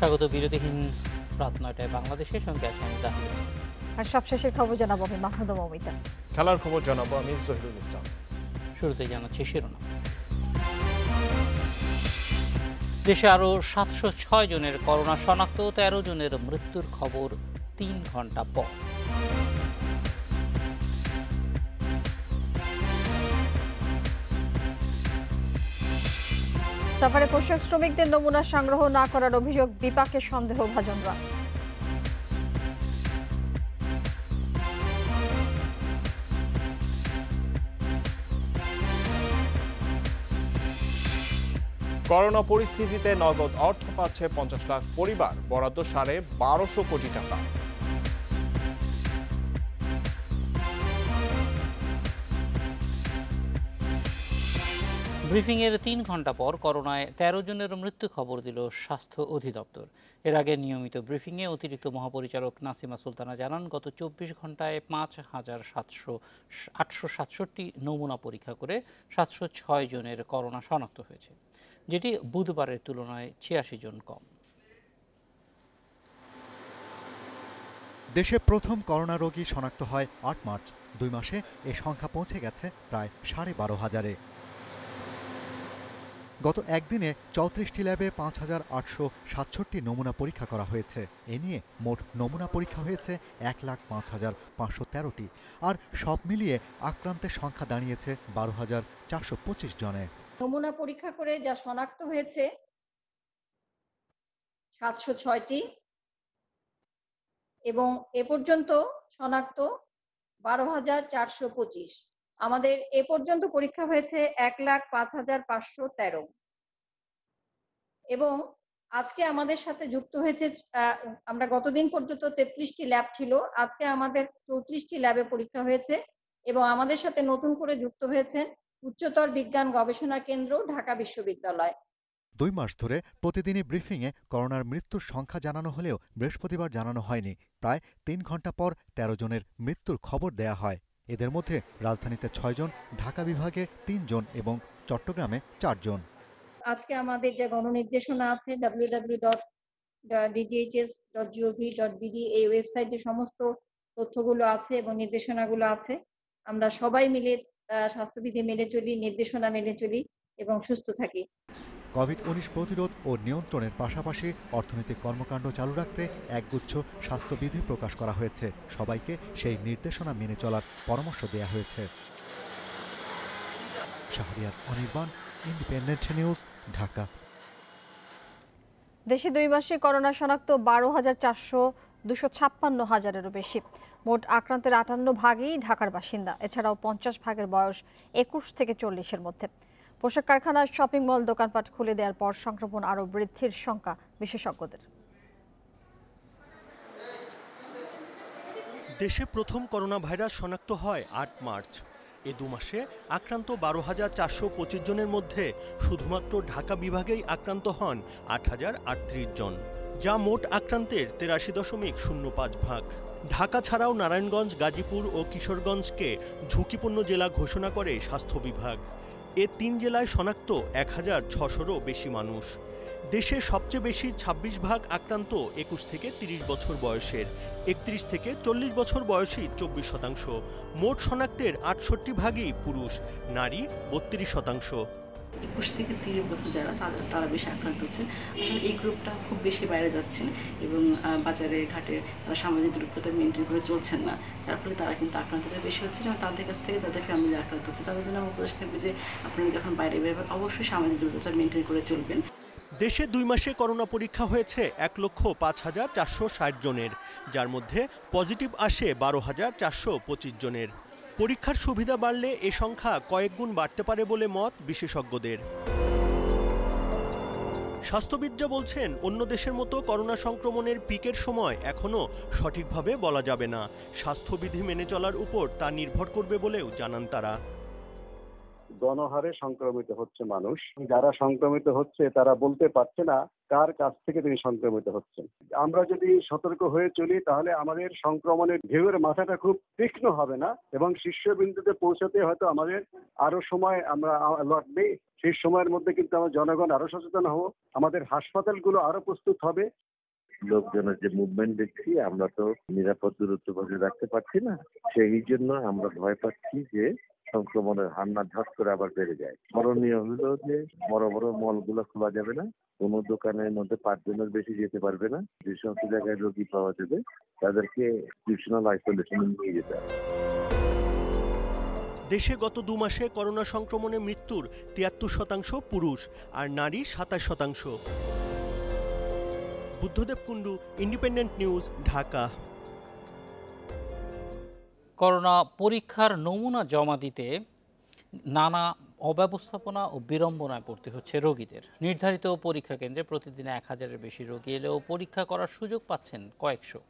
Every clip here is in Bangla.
স্বাগত বিরতিহীন রাত ৯টায় বাংলাদেশের সঙ্গে আছি আমি জাহিদ। আর সবশেষের খবর জানাবো আমি মাহমুদা মমিতা। খেলার খবর জানাবো আমি জহিরুল ইসলাম। শুরুতে জানাচ্ছি শিরোনাম। দেশে আরও ৭০৬ জনের করোনা শনাক্ত, ১৩ জনের মৃত্যুর খবর ৩ ঘন্টা পর। সাফারে পোশাক শ্রমিকদের নমুনা সংগ্রহ না করার অভিযোগ, বিপাকে সন্দেহভাজনরা। করোনা পরিস্থিতিতে নগদ অর্থ পাচ্ছে ৫০ লাখ পরিবার, বরাদ্দ ১২৫০ কোটি টাকা। ব্রিফিংয়ের ৩ ঘন্টা পর করোনায় ১৩ জনের মৃত্যু খবর দিল স্বাস্থ্য অধিদপ্তর। এর আগে নিয়মিত ব্রিফিংয়ে অতিরিক্ত মহাপরিচালক নাসিমা সুলতানা জানান, গত ২৪ ঘন্টায় ৫,৮৬৭ নমুনা পরীক্ষা করে ৭০৬ জনের করোনা শনাক্ত হয়েছে, যেটি বুধবারের তুলনায় ৮৬ জন কম। দেশে প্রথম করোনা রোগী শনাক্ত হয় ৮ মার্চ। ২ মাসে এ সংখ্যা পৌঁছে গেছে প্রায় ১২,৫০০। গত একদিনে ৩৪টি ল্যাবে ৫,৮৬৭ নমুনা পরীক্ষা করা হয়েছে। এ নিয়ে মোট নমুনা পরীক্ষা হয়েছে ১,৫,৫১৩টি। আর সব মিলিয়ে আক্রান্তের সংখ্যা দাঁড়িয়েছে ১২,৪২৫ জনে। নমুনা পরীক্ষা করে যা শনাক্ত হয়েছে ৭০৬টি এবং এ পর্যন্ত শনাক্ত ১২,৪২৫। আমাদের এ পর্যন্ত পরীক্ষা হয়েছে ১,০৫,৫১৩ এবং আজকে আমাদের সাথে যুক্ত হয়েছে, আমরা গতদিন পর্যন্ত ৩৩টি ল্যাব ছিল, আজকে আমাদের ৩৪টি ল্যাবে পরীক্ষা হয়েছে এবং আমাদের সাথে নতুন করে যুক্ত হয়েছেন উচ্চতর বিজ্ঞান গবেষণা কেন্দ্র, ঢাকা বিশ্ববিদ্যালয়। ২ মাস ধরে প্রতিদিনই ব্রিফিংয়ে করোনার মৃত্যুর সংখ্যা জানানো হলেও বৃহস্পতিবার জানানো হয়নি। প্রায় ৩ ঘন্টা পর ১৩ জনের মৃত্যুর খবর দেয়া হয়। এদের মধ্যে রাজধানীতে ৬ জন, ঢাকা বিভাগে ৩ জন এবং চট্টগ্রামে ৪ জন। আজকে আমাদের যে গণনির্দেশনা আছে www.dghs.gov.bd, এই ওয়েবসাইটে সমস্ত তথ্যগুলো আছে এবং নির্দেশনাগুলো আছে। আমরা সবাই মিলে স্বাস্থ্যবিধি মেনে চলি, নির্দেশনা মেনে চলি এবং সুস্থ থাকি। কোভিড-১৯ প্রতিরোধ ও নিয়ন্ত্রণের পাশাপাশি অর্থনৈতিক কর্মকাণ্ড চালু রাখতে একগুচ্ছ স্বাস্থ্যবিধি প্রকাশ করা হয়েছে। সবাইকে সেই নির্দেশনা মেনে চলার পরামর্শ দেয়া হয়েছে। Shahriar Anirban, independent news, Dhaka. দেশে ২ মাসে করোনা শনাক্ত ১২,২৫৬,০০০-এরও বেশি। মোট আক্রান্তের ৫৮% ঢাকার বাসিন্দা। এছাড়াও ৫০% বয়স ২১ থেকে ৪০-এর মধ্যে। পোশাক কারখানা, শপিং মল, দোকানপাট খুলে দেওয়ার পর সংক্রমণ আরও বৃদ্ধির শঙ্কা বিশেষজ্ঞদের। দেশে প্রথম করোনা ভাইরাস শনাক্ত হয় ৮ মার্চ। এ ২ মাসে আক্রান্ত ১২,৪২৫ জনের মধ্যে শুধুমাত্র ঢাকা বিভাগেই আক্রান্ত হন ৮,০৩৮ জন, যা মোট আক্রান্তের ৮৩.০৫%। ঢাকা ছাড়াও নারায়ণগঞ্জ, গাজীপুর ও কিশোরগঞ্জকে ঝুঁকিপূর্ণ জেলা ঘোষণা করে স্বাস্থ্য বিভাগ। এ ৩ জেলায় শনাক্ত ১,৬০০-রও বেশি মানুষ। দেশে সবচেয়ে বেশি ২৬% আক্রান্ত ২১ থেকে ৩০ বছর বয়সের, ৩১ থেকে ৪০ বছর বয়সী ২৪%। মোট শনাক্তের ৬৮%ই পুরুষ, নারী ৩২%। ২১ থেকে ৩০ বছর যারা তারা বেশি আক্রান্ত হচ্ছেন। আসলে এই গ্রুপটা খুব বেশি বাইরে যাচ্ছেন এবং বাজারে ঘাটে তারা সামাজিক দূরত্বটা মেনটেন করে চলছেন না, যার ফলে তারা কিন্তু আক্রান্তটা বেশি হচ্ছে এবং তাদের কাছ থেকে তাদের ফ্যামিলি আক্রান্ত হচ্ছে। তাদের জন্য আমার উপদেশ থাকবে যে আপনারা যখন বাইরে বেরোবেন অবশ্যই সামাজিক দূরত্বটা মেনটেন করে চলবেন। দেশে ২ মাসে করোনা পরীক্ষা হয়েছে ১,০৫,৪৬০ জনের, যার মধ্যে পজিটিভ আসে ১২,৪২৫ জনের। পরীক্ষার সুবিধা বাড়লে এ সংখ্যা কয়েক গুণ বাড়তে পারে বলে মত বিশেষজ্ঞদের। স্বাস্থ্যবিদরা বলছেন, অন্য দেশের মতো করোনা সংক্রমণের পিকের সময় এখনও সঠিকভাবে বলা যাবে না। স্বাস্থ্যবিধি মেনে চলার উপর তা নির্ভর করবে বলেও জানান তারা। গণহারে সংক্রমিত হচ্ছে মানুষ, যারা সংক্রমিত হচ্ছে তারা বলতে পারছে না কার কাছ থেকে তিনি সংক্রমিত হচ্ছেন। আমরা যদি সতর্ক হয়ে চলি তাহলে আমাদের সংক্রমণের ঢেউয়ের মাথাটা খুব তীক্ষ্ণ হবে না এবং শীর্ষবিন্দুতে পৌঁছাতে হয়তো আমাদের আরো সময় আমরা লাগবে। সেই সময়ের মধ্যে কিন্তু আমরা জনগণ আরো সচেতন হব, আমাদের হাসপাতালগুলো আরো প্রস্তুত হবে। লোকজনের যে মুভমেন্ট দেখছি, আমরা তো নিরাপদ দূরত্ব বজায় রাখতে পারছি না। সেই জন্য আমরা ভয় পাচ্ছি যে সংক্রমণের হার না ঝট করে আবার বেড়ে যায়। করণীয় হলো যে বড় বড় মলগুলো খোলা যাবে না, কোনো দোকানের মধ্যে 5 জনের বেশি যেতে পারবে না। যে সমস্ত জায়গায় রোগী পাওয়া যাবে তাদেরকে ইনস্টিটিউশনাল আইসোলেশনে নিয়ে যেতে হবে। দেশে গত 2 মাসে করোনা সংক্রমণে মৃত্যুর 73% পুরুষ আর নারী 27%। Buddhadeb Kundu, independent news, Dhaka. Corona পরীক্ষার নমুনা জমা দিতে নানা অব্যবস্থাপনা ও বিড়ম্বনায় পড়তে হচ্ছে রোগীদের। নির্ধারিত পরীক্ষা কেন্দ্রে প্রতিদিন 1000-এর বেশি রোগী এলেও পরীক্ষা করার সুযোগ পাচ্ছেন কয়েকশো।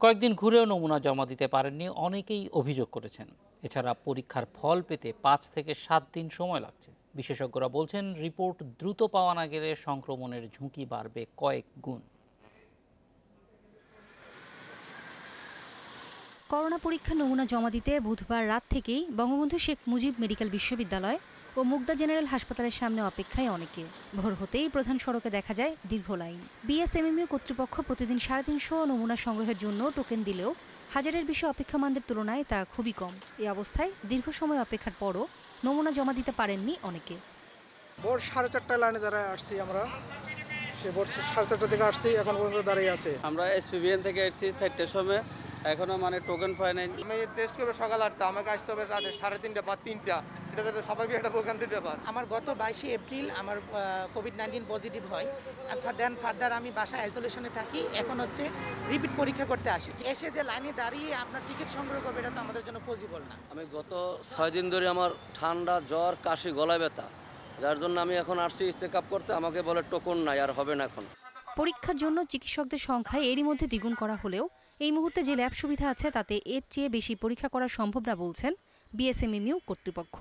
কয়েকদিন ঘুরেও নমুনা জমা দিতে পারেননি অনেকেই অভিযোগ করেছেন। এছাড়া পরীক্ষার ফল পেতে 5 থেকে 7 দিন সময় লাগছে। বিশেষজ্ঞরা বলছেন, রিপোর্ট দ্রুত পাওয়া না গেলে সংক্রমণের ঝুঁকি বাড়বে কয়েক গুণ। করোনা পরীক্ষার নমুনা জমা দিতে বুধবার রাত থেকেই বঙ্গবন্ধু শেখ মুজিব মেডিকেল বিশ্ববিদ্যালয় ও মুগদা জেনারেল হাসপাতালের সামনে অপেক্ষায় অনেকে। ভোর হতেই প্রধান সড়কে দেখা যায় দীর্ঘ লাইন। বিএসএমএমইউ কর্তৃপক্ষ প্রতিদিন 350 নমুনা সংগ্রহের জন্য টোকেন দিলেও হাজারের বেশি অপেক্ষামানদের তুলনায় তা খুবই কম। এই অবস্থায় দীর্ঘ সময় অপেক্ষার পরও নমুনা জমা দিতে পারেননি অনেকে। ভোর 4:30 লাইনে দাঁড়ায় আসছি আমরা। সে ভোর 4:30 থেকে আসছি, এখন পর্যন্ত দাঁড়িয়ে আছে। আমরা এসপিবিএন থেকে আসছি 4টার সময়, এখনো টোকেন পাই নাই। আমি টেস্ট করবো সকাল 8টা, আমাকে আসতে হবে রাত 3:30 বা 3টা। এটা তো স্বাভাবিক একটা ভোগান্তির ব্যাপার। আমার গত 22 এপ্রিল আমার কোভিড-19 পজিটিভ হয়। দেন ফার্দার আমি বাসায় আইসোলেশনে থাকি। এখন হচ্ছে রিপিট পরীক্ষা করতে আসি। এসে যে লাইনে দাঁড়িয়ে আপনার টিকিট সংগ্রহ করবে, এটা তো আমাদের জন্য পসিবল না। আমি গত 6 দিন ধরে আমার ঠান্ডা, জ্বর, কাশি, গলায় ব্যথা, যার জন্য আমি এখন আসছি চেক আপ করতে। আমাকে বলে টোকন নাই, আর হবে না এখন। পরীক্ষার জন্য চিকিৎসকদের সংখ্যা এরই মধ্যে দ্বিগুণ করা হলেও এই মুহূর্তে যে ল্যাব সুবিধা আছে তাতে এর চেয়ে বেশি পরীক্ষা করা সম্ভব না বলছেন বিএসএমএমইউ কর্তৃপক্ষ।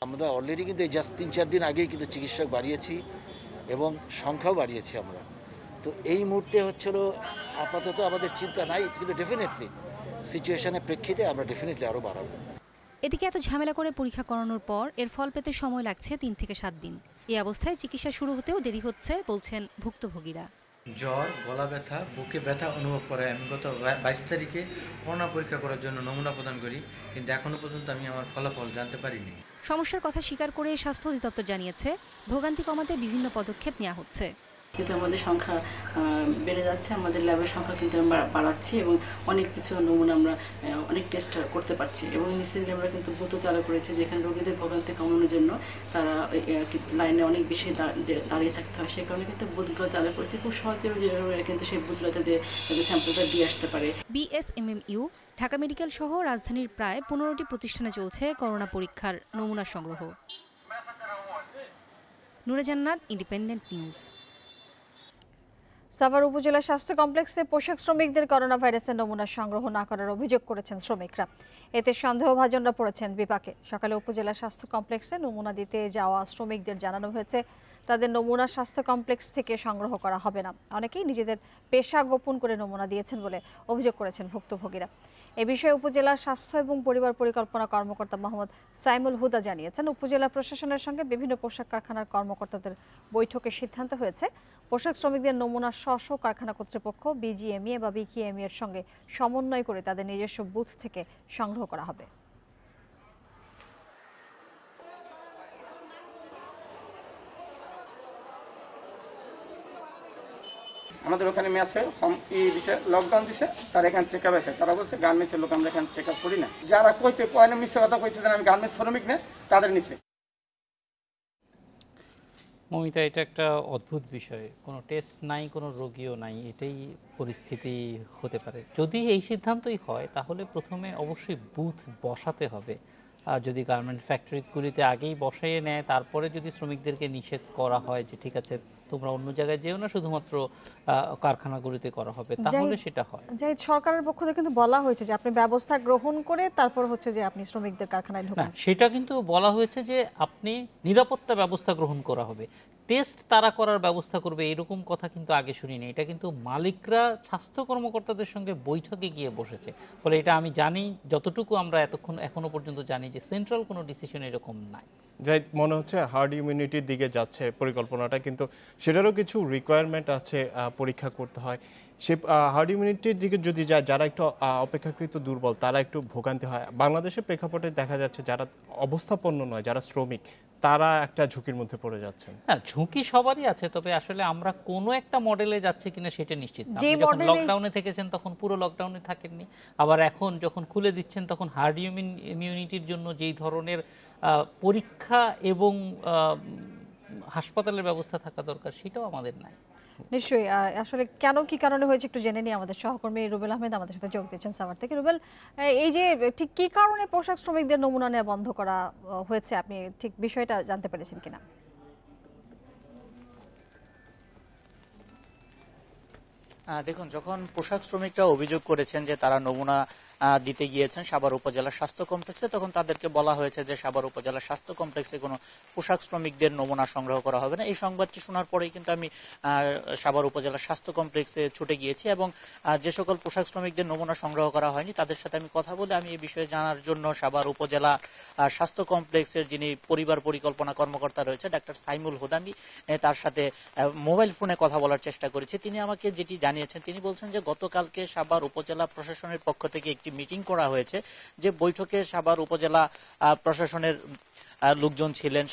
আমরা অলরেডি কিন্তু জাস্ট 3-4 দিন আগেই কিন্তু চিকিৎসক বাড়িয়েছি এবং সংখ্যাও বাড়িয়েছি আমরা। তো এই মুহূর্তে হচ্ছিল আপাতত আমাদের চিন্তা নাই, কিন্তু ডেফিনেটলি সিচুয়েশনের প্রেক্ষিতে আমরা ডেফিনেটলি আরও বাড়াবো। এদিকে এত ঝামেলা করে পরীক্ষা করানোর পর এর ফল পেতে সময় লাগছে 3 থেকে 7 দিন। এই অবস্থায় চিকিৎসা শুরু হতেও দেরি হচ্ছে বলছেন ভুক্তভোগীরা। জ্বর, গলা ব্যথা, বুকে ব্যথা অনুভব করে আমি গত 22 তারিখে করোনা পরীক্ষা করার জন্য নমুনা প্রদান করি, কিন্তু এখনো পর্যন্ত আমি আমার ফলাফল জানতে পারিনি। সমস্যার কথা স্বীকার করে স্বাস্থ্য অধিদপ্তর জানিয়েছে, ভোগান্তি কমাতে বিভিন্ন পদক্ষেপ নেওয়া হচ্ছে। কিন্তু আমাদের সংখ্যা বেড়ে যাচ্ছে, আমাদের ল্যাবের সংখ্যা কিন্তু আমরা বাড়াচ্ছি এবং অনেক কিছু নমুনা আমরা অনেক টেস্ট করতে পারছি। এবং রিসেন্টলি আমরা কিন্তু বুথ চালু করেছি, যেখানে রোগীদের ভোগান্তি কমানোর জন্য তারা লাইনে অনেক বেশি দাঁড়িয়ে থাকতে হয়। সে কারণে কিন্তু বুথগুলো চালু করেছি। খুব সহজে কিন্তু সেই বুথগুলোতে যে স্যাম্পলটা দিয়ে আসতে পারে। বিএসএমএমইউ, ঢাকা মেডিকেল সহ রাজধানীর প্রায় 15টি প্রতিষ্ঠানে চলছে করোনা পরীক্ষার নমুনা সংগ্রহ। নুরে জান্নাত, ইন্ডিপেন্ডেন্ট নিউজ। সাভার উপজেলা স্বাস্থ্য কমপ্লেক্সে পোশাক শ্রমিকদের করোনা ভাইরাসের নমুনা সংগ্রহ না করার অভিযোগ করেছেন শ্রমিকরা। এতে সন্দেহভাজনরা পড়েছেন বিপাকে। সকালে উপজেলা স্বাস্থ্য কমপ্লেক্সে নমুনা দিতে যাওয়া শ্রমিকদের জানানো হয়েছে তাদের নমুনা স্বাস্থ্য কমপ্লেক্স থেকে সংগ্রহ করা হবে না। অনেকেই নিজেদের পেশা গোপন করে নমুনা দিয়েছেন বলে অভিযোগ করেছেন ভুক্তভোগীরা। এ বিষয়ে উপজেলার স্বাস্থ্য এবং পরিবার পরিকল্পনা কর্মকর্তা মোহাম্মদ সাইমুল হুদা জানিয়েছেন, উপজেলা প্রশাসনের সঙ্গে বিভিন্ন পোশাক কারখানার কর্মকর্তাদের বৈঠকে সিদ্ধান্ত হয়েছে পোশাক শ্রমিকদের নমুনা স্ব কারখানা কর্তৃপক্ষ বিজিএমইএ বা বিকেএমইএ এর সঙ্গে সমন্বয় করে তাদের নিজস্ব বুথ থেকে সংগ্রহ করা হবে। আমাদের ওখানে মেসে লকডাউন দিছে, তার এখানে চেক আপ আছে। তারা বলছে গার্মেন্টসের লোক আমরা এখানে চেক আপ করি না। যারা কইতে পয়লা মিথ্যে কথা কইছে যে আমি গার্মেন্টস শ্রমিক না, তাদের নিচে। মমিতা, এটা একটা অদ্ভুত বিষয়, কোনো টেস্ট নাই, কোনো রোগীও নাই, এটাই পরিস্থিতি হতে পারে। যদি এই সিদ্ধান্তই হয় তাহলে প্রথমে অবশ্যই বুথ বসাতে হবে। আর যদি গার্মেন্ট ফ্যাক্টরিগুলিতে আগেই বসাইয়ে নেয়, তারপরে যদি শ্রমিকদেরকে নিষেধ করা হয় যে ঠিক আছে তোমরা অন্য জায়গায় যেও না, শুধুমাত্র কারখানাগুলিতে করা হবে, তাহলে সেটা হয়। যাই সরকারের পক্ষ থেকে কিন্তু বলা হয়েছে যে আপনি ব্যবস্থা গ্রহণ করে তারপর হচ্ছে যে আপনি শ্রমিকদের কারখানায় ঢোকান। সেটা কিন্তু বলা হয়েছে যে আপনি নিরাপত্তা ব্যবস্থা গ্রহণ করা হবে, টেস্ট তারা করার ব্যবস্থা করবে, এরকম কথা কিন্তু আগে শুনিনি। এটা কিন্তু মালিকরা স্বাস্থ্য কর্মকর্তাদের সঙ্গে বৈঠকে গিয়ে বসেছে। ফলে এটা আমি জানি, যতটুকু আমরা এখনো পর্যন্ত জানি যে সেন্ট্রাল কোনো ডিসিশন এরকম নাই। যাই মনে হচ্ছে হার্ড ইমিউনিটির দিকে যাচ্ছে পরিকল্পনাটা, কিন্তু সেটারও কিছু রিকোয়ারমেন্ট আছে, পরীক্ষা করতে হয়। সে হার্ড ইমিউনিটির দিকে যদি যায়, যারা একটু অপেক্ষাকৃত দুর্বল তারা একটু ভোগান্তি হয়। বাংলাদেশের প্রেক্ষাপটে দেখা যাচ্ছে যারা অবস্থাপন্ন নয়, যারা শ্রমিক, তারা একটা ঝুঁকির মধ্যে পড়ে যাচ্ছেন। হ্যাঁ, ঝুঁকি সবারই আছে, তবে আসলে আমরা কোনো একটা মডেলে যাচ্ছে কিনা সেটা নিশ্চিত না। যে আপনি যখন মডেলে- লকডাউনে থেকেছেন তখন পুরো লকডাউনে থাকেননি, আবার এখন যখন খুলে দিচ্ছেন তখন হার্ড ইমিউনিটির জন্য যেই ধরনের পরীক্ষা এবং হাসপাতালের ব্যবস্থা থাকা দরকার সেটাও আমাদের নাই। নিশ্চয়ই আসলে কেন কি কারণে হয়েছে একটু জেনে নিই। আমাদের সহকর্মী রুবেল আহমেদ আমাদের সাথে যোগ দিচ্ছেন সাভার থেকে। রুবেল, এই যে ঠিক কি কারণে পোশাক শ্রমিকদের নমুনা নেওয়া বন্ধ করা হয়েছে, আপনি ঠিক বিষয়টা জানতে পেরেছেন কিনা? দেখুন, যখন পোশাক শ্রমিকরা অভিযোগ করেছেন যে তারা নমুনা দিতে গিয়েছেন সাভার উপজেলা স্বাস্থ্য কমপ্লেক্সে, তখন তাদেরকে বলা হয়েছে যে সাভার উপজেলা স্বাস্থ্য কমপ্লেক্সে কোনো পোশাক শ্রমিকদের নমুনা সংগ্রহ করা হবে না। এই সংবাদটি শোনার পরেই কিন্তু আমি সাভার উপজেলা স্বাস্থ্য কমপ্লেক্সে ছুটে গিয়েছি এবং যে সকল পোশাক শ্রমিকদের নমুনা সংগ্রহ করা হয়নি তাদের সাথে আমি কথা বলে আমি এই বিষয়ে জানার জন্য সাভার উপজেলা স্বাস্থ্য কমপ্লেক্সের যিনি পরিবার পরিকল্পনা কর্মকর্তা রয়েছে ডাক্তার সাইমুল হুদা, আমি তার সাথে মোবাইল ফোনে কথা বলার চেষ্টা করেছি। তিনি আমাকে যেটি জানিয়েছেন, তিনি বলছেন যে গতকালকে সাভার উপজেলা প্রশাসনের পক্ষ থেকে একটি মিটিং করা হয়েছে, যে বৈঠকে সাভার উপজেলা প্রশাসনের লোকজন ছিলেন,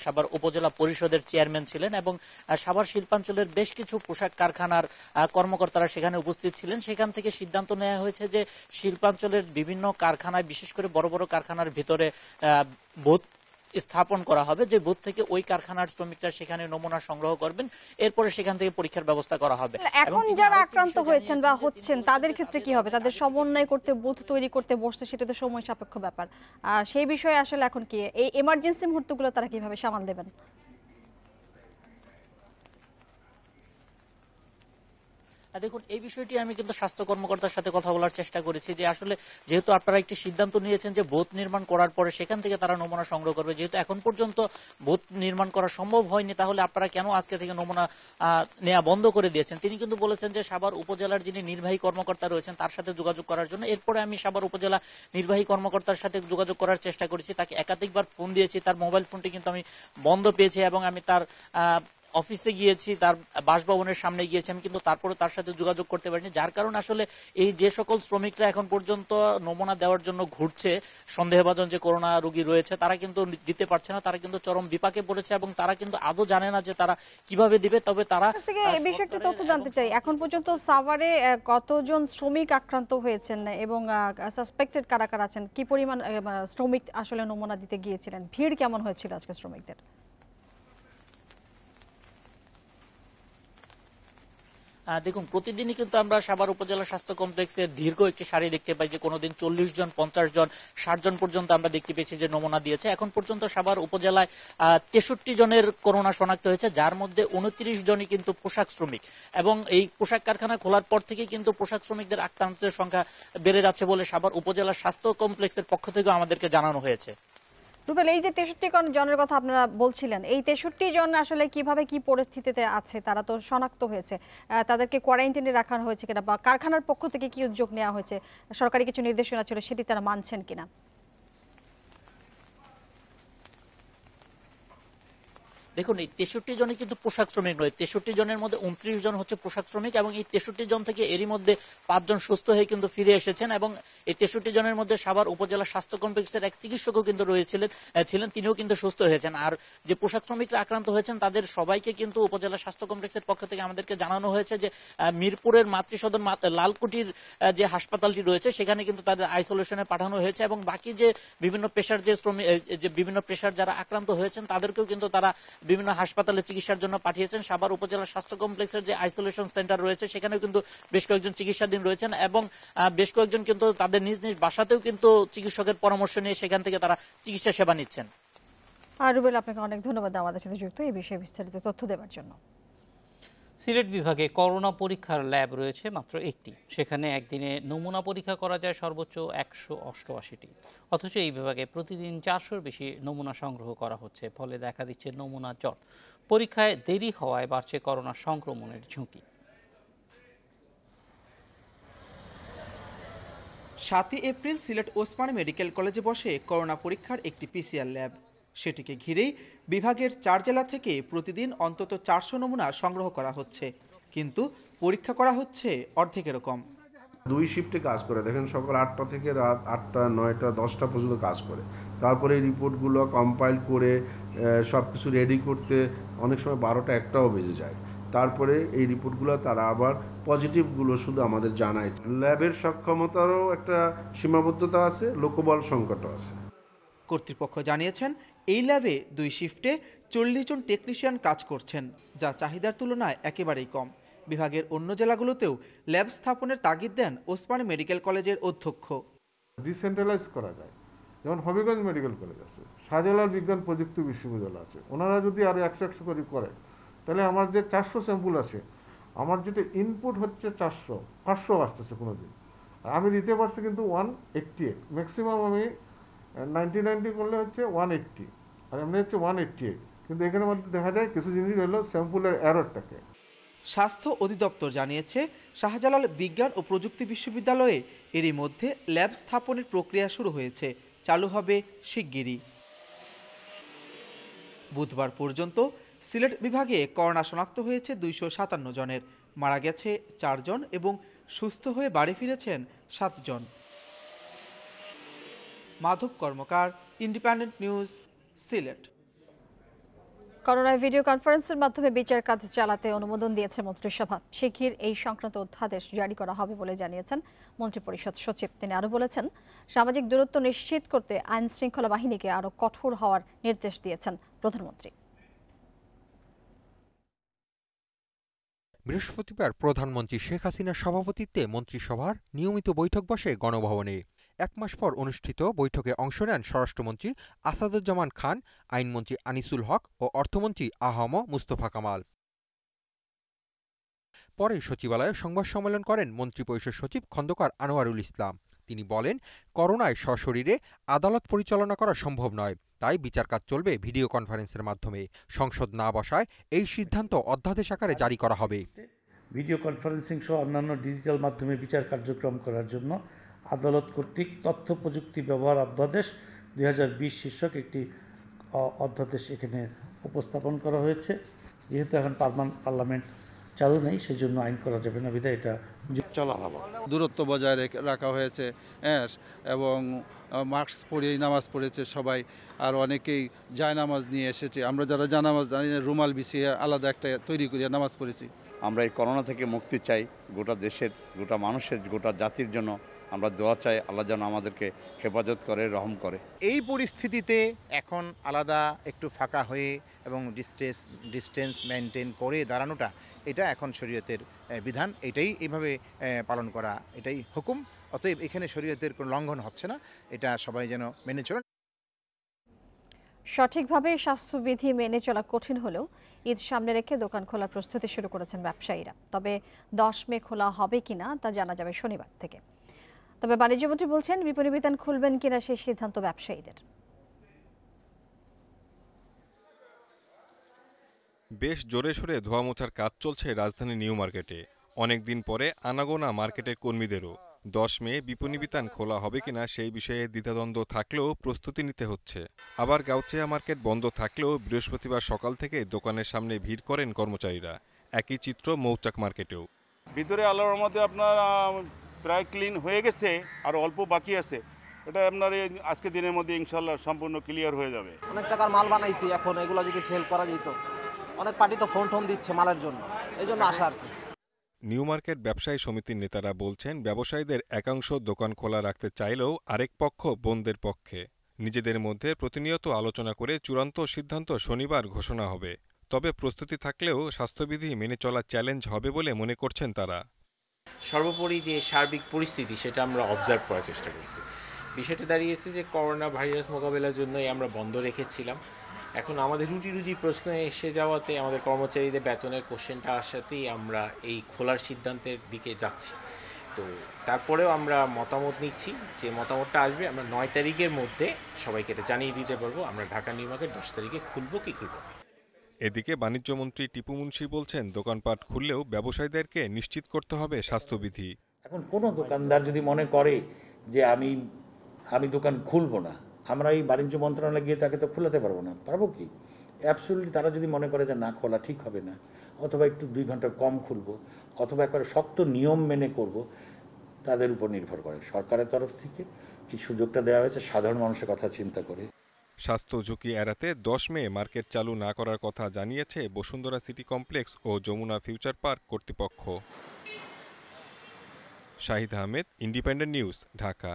সাভার উপজেলা পরিষদের চেয়ারম্যান ছিলেন এবং সাভার শিল্পাঞ্চলের বেশ কিছু পোশাক কারখানার কর্মকর্তারা সেখানে উপস্থিত ছিলেন। সেখান থেকে সিদ্ধান্ত নেওয়া হয়েছে যে শিল্পাঞ্চলের বিভিন্ন কারখানায়, বিশেষ করে বড় বড় কারখানার ভিতরে বুথ স্থাপন করা হবে, যে বুথ থেকে ওই কারখানার শ্রমিকরা সেখানে নমুনা সংগ্রহ করবেন, এরপরে সেখান থেকে পরীক্ষার ব্যবস্থা করা হবে। এখন যারা আক্রান্ত হয়েছেন বা হচ্ছেন তাদের ক্ষেত্রে কি হবে? তাদের সমন্বয় করতে, বুথ তৈরি করতে বসতে, সেটা তো সময় সাপেক্ষ ব্যাপার। সেই বিষয়ে আসলে এখন কি এই এমার্জেন্সি মুহূর্তগুলো তারা কিভাবে সামাল দেবেন? দেখুন, এই বিষয়টি আমি কিন্তু স্বাস্থ্য কর্মকর্তার সাথে কথা বলার চেষ্টা করেছি, যে আসলে যেহেতু আপনারা একটি সিদ্ধান্ত নিয়েছেন যে বুথ নির্মাণ করার পরে সেখান থেকে তারা নমুনা সংগ্রহ করবে, যেহেতু এখন পর্যন্ত বুথ নির্মাণ করা সম্ভব হয়নি, তাহলে আপনারা কেন আজকে থেকে নমুনা নেওয়া বন্ধ করে দিয়েছেন? তিনি কিন্তু বলেছেন যে সাভার উপজেলার যিনি নির্বাহী কর্মকর্তা রয়েছেন তার সাথে যোগাযোগ করার জন্য। এরপরে আমি সাভার উপজেলা নির্বাহী কর্মকর্তার সাথে যোগাযোগ করার চেষ্টা করেছি, তাকে একাধিকবার ফোন দিয়েছি, তার মোবাইল ফোনটি কিন্তু আমি বন্ধ পেয়েছি এবং আমি তার অফিসে গিয়েছি, তার বাসভবনের সামনে গিয়েছি, আমি কিন্তু তারপরে তার সাথে যোগাযোগ করতে পারিনি। যার কারণে আসলে এই যে সকল শ্রমিকরা এখন পর্যন্ত নমুনা দেওয়ার জন্য ঘুরছে, সন্দেহভাজন যে করোনা রোগী রয়েছে, তারা কিন্তু দিতে পারছে না, তারা কিন্তু চরম বিপাকে পড়েছে এবং তারা কিন্তু আদৌ জানে না যে তারা কিভাবে দিবে। তবে তারা থেকে এই বিষয়ে একটা তথ্য জানতে চাই, এখন পর্যন্ত সাভারে কতজন শ্রমিক আক্রান্ত হয়েছেন এবং সাসপেক্টেড কারা কারা আছেন, কি পরিমাণ শ্রমিক আসলে নমুনা দিতে গিয়েছিলেন, ভিড় কেমন হয়েছিল আজকে শ্রমিকদের? দেখুন, প্রতিদিনই কিন্তু আমরা সাভার উপজেলা স্বাস্থ্য কমপ্লেক্সে দীর্ঘ একটি সারি দেখতে পাই, যে কোনোদিন 40 জন, 50 জন, 60 জন পর্যন্ত আমরা দেখতে পেয়েছি যে নমুনা দিয়েছে। এখন পর্যন্ত সাভার উপজেলায় 63 জনের করোনা শনাক্ত হয়েছে, যার মধ্যে 29 জনই কিন্তু পোশাক শ্রমিক। এবং এই পোশাক কারখানা খোলার পর থেকে কিন্তু পোশাক শ্রমিকদের আক্রান্তের সংখ্যা বেড়ে যাচ্ছে বলে সাভার উপজেলা স্বাস্থ্য কমপ্লেক্সের পক্ষ থেকে আমাদেরকে জানানো হয়েছে। রুবেল, এই যে 63 জনের কথা আপনারা বলছিলেন, এই 63 জন আসলে কিভাবে কি পরিস্থিতিতে আছে? তারা তো শনাক্ত হয়েছে, তাদেরকে কোয়ারেন্টাইনে রাখা হয়েছে কিনা, বা কারখানার পক্ষ থেকে কি উদ্যোগ নেওয়া হয়েছে, সরকারি কিছু নির্দেশনা ছিল সেটি তারা মানছেন কিনা? দেখুন, এই 63 জনে কিন্তু পোশাক শ্রমিক নয়, 63 জনের মধ্যে 29 জন হচ্ছে পোশাক শ্রমিক এবং এই 63 জন থেকে এরই মধ্যে 5 জন সুস্থ হয়ে কিন্তু ফিরে এসেছেন এবং এই 63 জনের মধ্যে সাভার উপজেলা স্বাস্থ্য কমপ্লেক্সের এক চিকিৎসকও কিন্তু ছিলেন, তিনিও কিন্তু সুস্থ হয়েছেন। আর যে পোশাক শ্রমিকরা আক্রান্ত হয়েছেন তাদের সবাইকে কিন্তু উপজেলা স্বাস্থ্য কমপ্লেক্সের পক্ষ থেকে আমাদেরকে জানানো হয়েছে যে মিরপুরের মাতৃসদন লালকুটির যে হাসপাতালটি রয়েছে সেখানে কিন্তু তাদের আইসোলেশনে পাঠানো হয়েছে এবং বাকি যে বিভিন্ন পেশার বিভিন্ন পেশার যারা আক্রান্ত হয়েছেন তাদেরকেও কিন্তু তারা বিভিন্ন হাসপাতালে চিকিৎসার জন্য পাঠিয়েছেন। সাভার উপজেলা স্বাস্থ্য কমপ্লেক্সের যে আইসোলেশন সেন্টার রয়েছে সেখানেও কিন্তু বেশ কয়েকজন চিকিৎসাধীন রয়েছেন এবং বেশ কয়েকজন কিন্তু তাদের নিজ নিজ বাসাতেও কিন্তু চিকিৎসকের পরামর্শ নিয়ে সেখান থেকে তারা চিকিৎসা সেবা নিচ্ছেন। রুবেল, আপনাকে অনেক ধন্যবাদ আমাদের সাথে যুক্ত এই বিষয়ে বিস্তারিত তথ্য দেওয়ার জন্য। সিলেট বিভাগে করোনা পরীক্ষার ল্যাব রয়েছে মাত্র একটি, সেখানে একদিনে নমুনা পরীক্ষা করা যায় সর্বোচ্চ 188টি, অথচ এই বিভাগে প্রতিদিন 400-র বেশি নমুনা সংগ্রহ করা হচ্ছে, ফলে দেখা দিচ্ছে নমুনা জট। পরীক্ষায় দেরি হওয়ায় বাড়ছে করোনা সংক্রমণের ঝুঁকি। 7 এপ্রিল সিলেট ওসমানী মেডিকেল কলেজে বসে করোনা পরীক্ষার একটি পিসিআর ল্যাব। সেটিকে ঘিরেই বিভাগের 4 জেলা থেকে প্রতিদিন অন্তত 400 নমুনা সংগ্রহ করা হচ্ছে, কিন্তু পরীক্ষা করা হচ্ছে অর্ধেকেরও কম। 2 শিফটে কাজ করে, দেখেন সকাল 8টা থেকে রাত 8টা 9টা 10টা পর্যন্ত কাজ করে। তারপরে এই রিপোর্টগুলো কম্পাইল করে সব কিছু রেডি করতে অনেক সময় 12টা 1টাও বেজে যায়। তারপরে এই রিপোর্টগুলো তারা আবার পজিটিভগুলো শুধু আমাদের জানায়। ল্যাবের সক্ষমতারও একটা সীমাবদ্ধতা আছে, লোকবল সংকটও আছে। কর্তৃপক্ষ জানিয়েছেন এই ল্যাবে 2 শিফটে 40 জন টেকনিশিয়ান কাজ করছেন, যা চাহিদার তুলনায় একেবারেই কম। বিভাগের অন্য জেলাগুলোতেও ল্যাব স্থাপনের তাগিদ দেন ওসমানী মেডিকেল কলেজের অধ্যক্ষ। ডিসেন্ট্রালাইজ করা যায়, যেমন হবিগঞ্জ মেডিকেল কলেজ আছে, শাহজালাল বিজ্ঞান প্রযুক্তি বিশ্ববিদ্যালয় আছে, ওনারা যদি আরও 100 করে করে, তাহলে আমার যে 400 স্যাম্পল আছে, আমার যেটা ইনপুট হচ্ছে 400, 500 আসতেছে কোনো দিন, আর আমি দিতে পারছি কিন্তু 188, ম্যাক্সিমাম আমি 90 করলে হচ্ছে 180, আর এমনি হচ্ছে 188, কিন্তু এখানের মধ্যে দেখা যায় কিছু জিনিস হলো স্যাম্পলের এররটাকে। স্বাস্থ্য অধিদপ্তর জানিয়েছে শাহজালাল বিজ্ঞান ও প্রযুক্তি বিশ্ববিদ্যালয়ে এরই মধ্যে ল্যাব স্থাপনের প্রক্রিয়া শুরু হয়েছে, চালু হবে শিগগিরই। বুধবার পর্যন্ত সিলেট বিভাগে করোনা শনাক্ত হয়েছে 257 জনের, মারা গেছে 4 জন এবং সুস্থ হয়ে বাড়ি ফিরেছেন 7 জন। মাধব কর্মকার, ইন্ডিপেন্ডেন্ট নিউজ, সিলেট। করোনায় ভিডিও কনফারেন্সের মাধ্যমে বিচার কাজ চালাতে অনুমোদন দিয়েছে মন্ত্রিসভা। শিগগির এই সংক্রান্ত অধ্যাদেশ জারি করা হবে বলে জানিয়েছেন মন্ত্রিপরিষদ সচিব। তিনি আরও বলেছেন, সামাজিক দূরত্ব নিশ্চিত করতে আইন শৃঙ্খলা বাহিনীকে আরও কঠোর হওয়ার নির্দেশ দিয়েছেন প্রধানমন্ত্রী। বৃহস্পতিবার প্রধানমন্ত্রী শেখ হাসিনার সভাপতিত্বে মন্ত্রিসভার নিয়মিত বৈঠক বসে গণভবনে। 1 মাস পর অনুষ্ঠিত বৈঠকে অংশ নেন স্বরাষ্ট্রমন্ত্রী আসাদুজ্জামান খান, আইনমন্ত্রী আনিসুল হক ও অর্থমন্ত্রী আ.হ.ম মুস্তফা কামাল। পরে সচিবালয়ে সংবাদ সম্মেলন করেন মন্ত্রিপরিষদ সচিব খন্দকার আনোয়ারুল ইসলাম। তিনি বলেন, করোনায় সশরীরে আদালত পরিচালনা করা সম্ভব নয়, তাই বিচার কাজ চলবে ভিডিও কনফারেন্সের মাধ্যমে। সংসদ না বসায় এই সিদ্ধান্ত অধ্যাদেশ আকারে জারি করা হবে। ভিডিও কনফারেন্সিং সহ অন্যান্য ডিজিটাল মাধ্যমে বিচার কার্যক্রম করার জন্য আদালত কর্তৃক তথ্য প্রযুক্তি ব্যবহার অধ্যাদেশ 2020 শীর্ষক একটি অধ্যাদেশ এখানে উপস্থাপন করা হয়েছে। যেহেতু এখন পার্লামেন্ট চালু নেই, সেজন্য আইন করা যাবে না, বিধায় এটা চলা ভালো। দূরত্ব বজায় রাখা হয়েছে এবং মাস্ক পরে নামাজ পড়েছে সবাই, আর অনেকেই জায়নামাজ নিয়ে এসেছে। আমরা যারা জায়নামাজ জানি না, রুমাল বিছিয়ে আলাদা একটা তৈরি করিয়া নামাজ পড়েছি। আমরা এই করোনা থেকে মুক্তি চাই, গোটা দেশের, গোটা মানুষের, গোটা জাতির জন্য আমরা দোয়া চাই, আল্লাহ যেন আমাদেরকে হেফাজত করে, রহম করে। এই পরিস্থিতিতে এখন আলাদা একটু ফাঁকা হয়ে এবং ডিস্টেন্স মেনটেন করে দাঁড়ানোটা, এটা এখন শরীয়তের বিধান, এটাই এইভাবে পালন করা, এটাই হুকুম। অতএব এখানে শরীয়তের কোনো লঙ্ঘন হচ্ছে না, এটা সবাই যেন মেনে চলেন। সঠিকভাবে স্বাস্থ্যবিধি মেনে চলা কঠিন হলেও ঈদ সামনে রেখে দোকান খোলার প্রস্তুতি শুরু করেছেন ব্যবসায়ীরা। তবে 10 মে খোলা হবে কিনা তা জানা যাবে শনিবার থেকে। তবে বাণিজ্যমন্ত্রী বলছেন, বিপণী বিতান খুলবেন কিনা সেই সিদ্ধান্ত ব্যবসায়ীদের। বেশ জোরে সোরে ধোয়া মোছার কাজ চলছে রাজধানী নিউ মার্কেটে। অনেকদিন পরে আনাগোনা মার্কেটের কর্মীদেরও। 10 মে বিপণী বিতান খোলা হবে কিনা সেই বিষয়ে দ্বিধাদ্বন্দ্ব থাকলেও প্রস্তুতি নিতে হচ্ছে। আবার গাউছিয়া মার্কেট বন্ধ থাকলেও বৃহস্পতিবার সকাল থেকে দোকানের সামনে ভিড় করেন কর্মচারীরা। একই চিত্র মৌচাক মার্কেটেও। ভিতরে আল্লাহর রহমতে আপনার প্রায় ক্লিন হয়ে গেছে, আর অল্প বাকি আছে। এটা আপনার আজকে দিনের মধ্যে ইনশাল্লাহ সম্পূর্ণ ক্লিয়ার হয়ে যাবে। অনেক টাকার মাল বানাইছি, এখন এগুলো যদি সেল করা যেত, অনেক পার্টি তো ফোন দিচ্ছে মালের জন্য, এই জন্য আসা আর কি। নিউ মার্কেট ব্যবসায়ী সমিতির নেতারা বলছেন, ব্যবসায়ীদের একাংশ দোকান খোলা রাখতে চাইলেও আরেক পক্ষ বন্ধের পক্ষে। নিজেদের মধ্যে প্রতিনিয়ত আলোচনা করে চূড়ান্ত সিদ্ধান্ত শনিবার ঘোষণা হবে। তবে প্রস্তুতি থাকলেও স্বাস্থ্যবিধি মেনে চলা চ্যালেঞ্জ হবে বলে মনে করছেন তারা। সর্বোপরি যে সার্বিক পরিস্থিতি, সেটা আমরা অবজার্ভ করার চেষ্টা করছি। বিষয়টা দাঁড়িয়েছে যে করোনা ভাইরাস মোকাবেলার জন্যই আমরা বন্ধ রেখেছিলাম। এখন আমাদের রুজি প্রশ্ন এসে যাওয়াতে, আমাদের কর্মচারীদের বেতনের কোশ্চেনটা আসাতেই আমরা এই খোলার সিদ্ধান্তের দিকে যাচ্ছি। তো তারপরেও আমরা মতামত নিচ্ছি, যে মতামতটা আসবে আমরা 9 তারিখের মধ্যে সবাইকে এটা জানিয়ে দিতে পারবো আমরা ঢাকা নিউ মার্কেট 10 তারিখে খুলবো কি খুলবো। এদিকে বাণিজ্যমন্ত্রী টিপু মুন্সি বলছেন, দোকানপাট খুললেও ব্যবসায়ীদেরকে নিশ্চিত করতে হবে স্বাস্থ্যবিধি। এখন কোনো দোকানদার যদি মনে করে যে আমি দোকান খুলবো না, আমরা এই বাণিজ্য মন্ত্রণালয়ে গিয়ে তাকে তো খুলাতে পারবো না, পারবো কি? অ্যাবসলিউটলি তারা যদি মনে করে যে না খোলা ঠিক হবে না, অথবা একটু 2 ঘন্টা কম খুলবো, অথবা একবারে শক্ত নিয়ম মেনে করব, তাদের উপর নির্ভর করে। সরকারের তরফ থেকে এই সুযোগটা দেওয়া হয়েছে সাধারণ মানুষের কথা চিন্তা করে। স্বাস্থ্য ঝুঁকি এড়াতে 10 মে মার্কেট চালু না করার কথা জানিয়েছে বসুন্ধরা সিটি কমপ্লেক্স ও যমুনা ফিউচার পার্ক কর্তৃপক্ষ। Shahid Ahmed, independent news, Dhaka.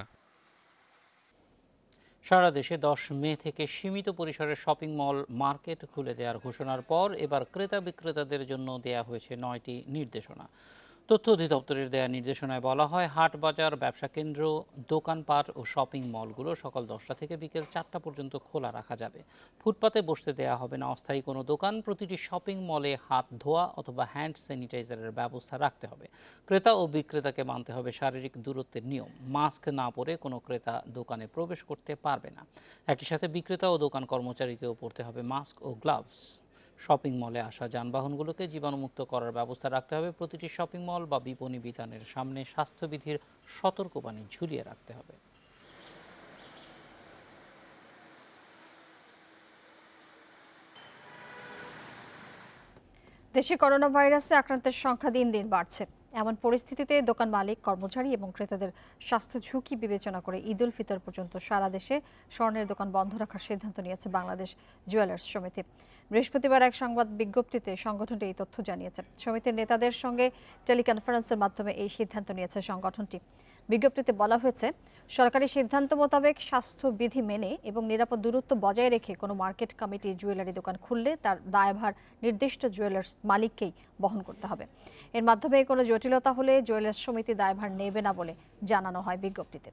সারা দেশে 10 মে থেকে সীমিত পরিসরে শপিং মল, মার্কেট খুলে দেওয়ার ঘোষণার পর এবার ক্রেতা বিক্রেতাদের জন্য দেয়া হয়েছে 9টি নির্দেশনা। তথ্য অধিদপ্তরের দেয়া নির্দেশনায় বলা হয়, হাট বাজার, ব্যবসা কেন্দ্র, দোকানপাট ও শপিং মলগুলো সকাল 10টা থেকে বিকেল 4টা পর্যন্ত খোলা রাখা যাবে। ফুটপাতে বসতে দেয়া হবে না অস্থায়ী কোনো দোকান। প্রতিটি শপিং মলে হাত ধোয়া অথবা হ্যান্ড স্যানিটাইজারের ব্যবস্থা রাখতে হবে। ক্রেতা ও বিক্রেতাকে মানতে হবে শারীরিক দূরত্বের নিয়ম। মাস্ক না পরে কোনো ক্রেতা দোকানে প্রবেশ করতে পারবে না। একই সাথে বিক্রেতা ও দোকান কর্মচারীকেও পরতে হবে মাস্ক ও গ্লাভস। শপিং মলে আসা যানবাহনগুলোকে জীবাণুমুক্ত করার ব্যবস্থা রাখতে হবে। প্রতিটি শপিং মল বা বিপণী বিতানের সামনে স্বাস্থ্যবিধির সতর্কবাণী ঝুলিয়ে রাখতে হবে। দেশে করোনা ভাইরাসে আক্রান্তের সংখ্যা দিন দিন বাড়ছে। এমন পরিস্থিতিতে দোকান মালিক, কর্মচারী এবং ক্রেতাদের স্বাস্থ্য ঝুঁকি বিবেচনা করে ঈদ উল ফিতর পর্যন্ত সারা দেশে স্বর্ণের দোকান বন্ধ রাখার সিদ্ধান্ত নিয়েছে বাংলাদেশ জুয়েলার্স সমিতি। বৃহস্পতিবার এক সংবাদ বিজ্ঞপ্তিতে সংগঠনটি এই তথ্য জানিয়েছে। সমিতির নেতাদের সঙ্গে টেলিকনফারেন্সের মাধ্যমে এই সিদ্ধান্ত নিয়েছে সংগঠনটি। বিজ্ঞপ্তিতে বলা হয়েছে, সরকারি সিদ্ধান্ত মোতাবেক স্বাস্থ্যবিধি মেনে এবং নিরাপদ দূরত্ব বজায় রেখে কোনো মার্কেট কমিটি জুয়েলারি দোকান খুললে তার দায়ভার নির্দিষ্ট জুয়েলার্স মালিককেই বহন করতে হবে। এর মাধ্যমে কোনো জটিলতা হলে জুয়েলার্স সমিতি দায়ভার নেবে না বলে জানানো হয় বিজ্ঞপ্তিতে।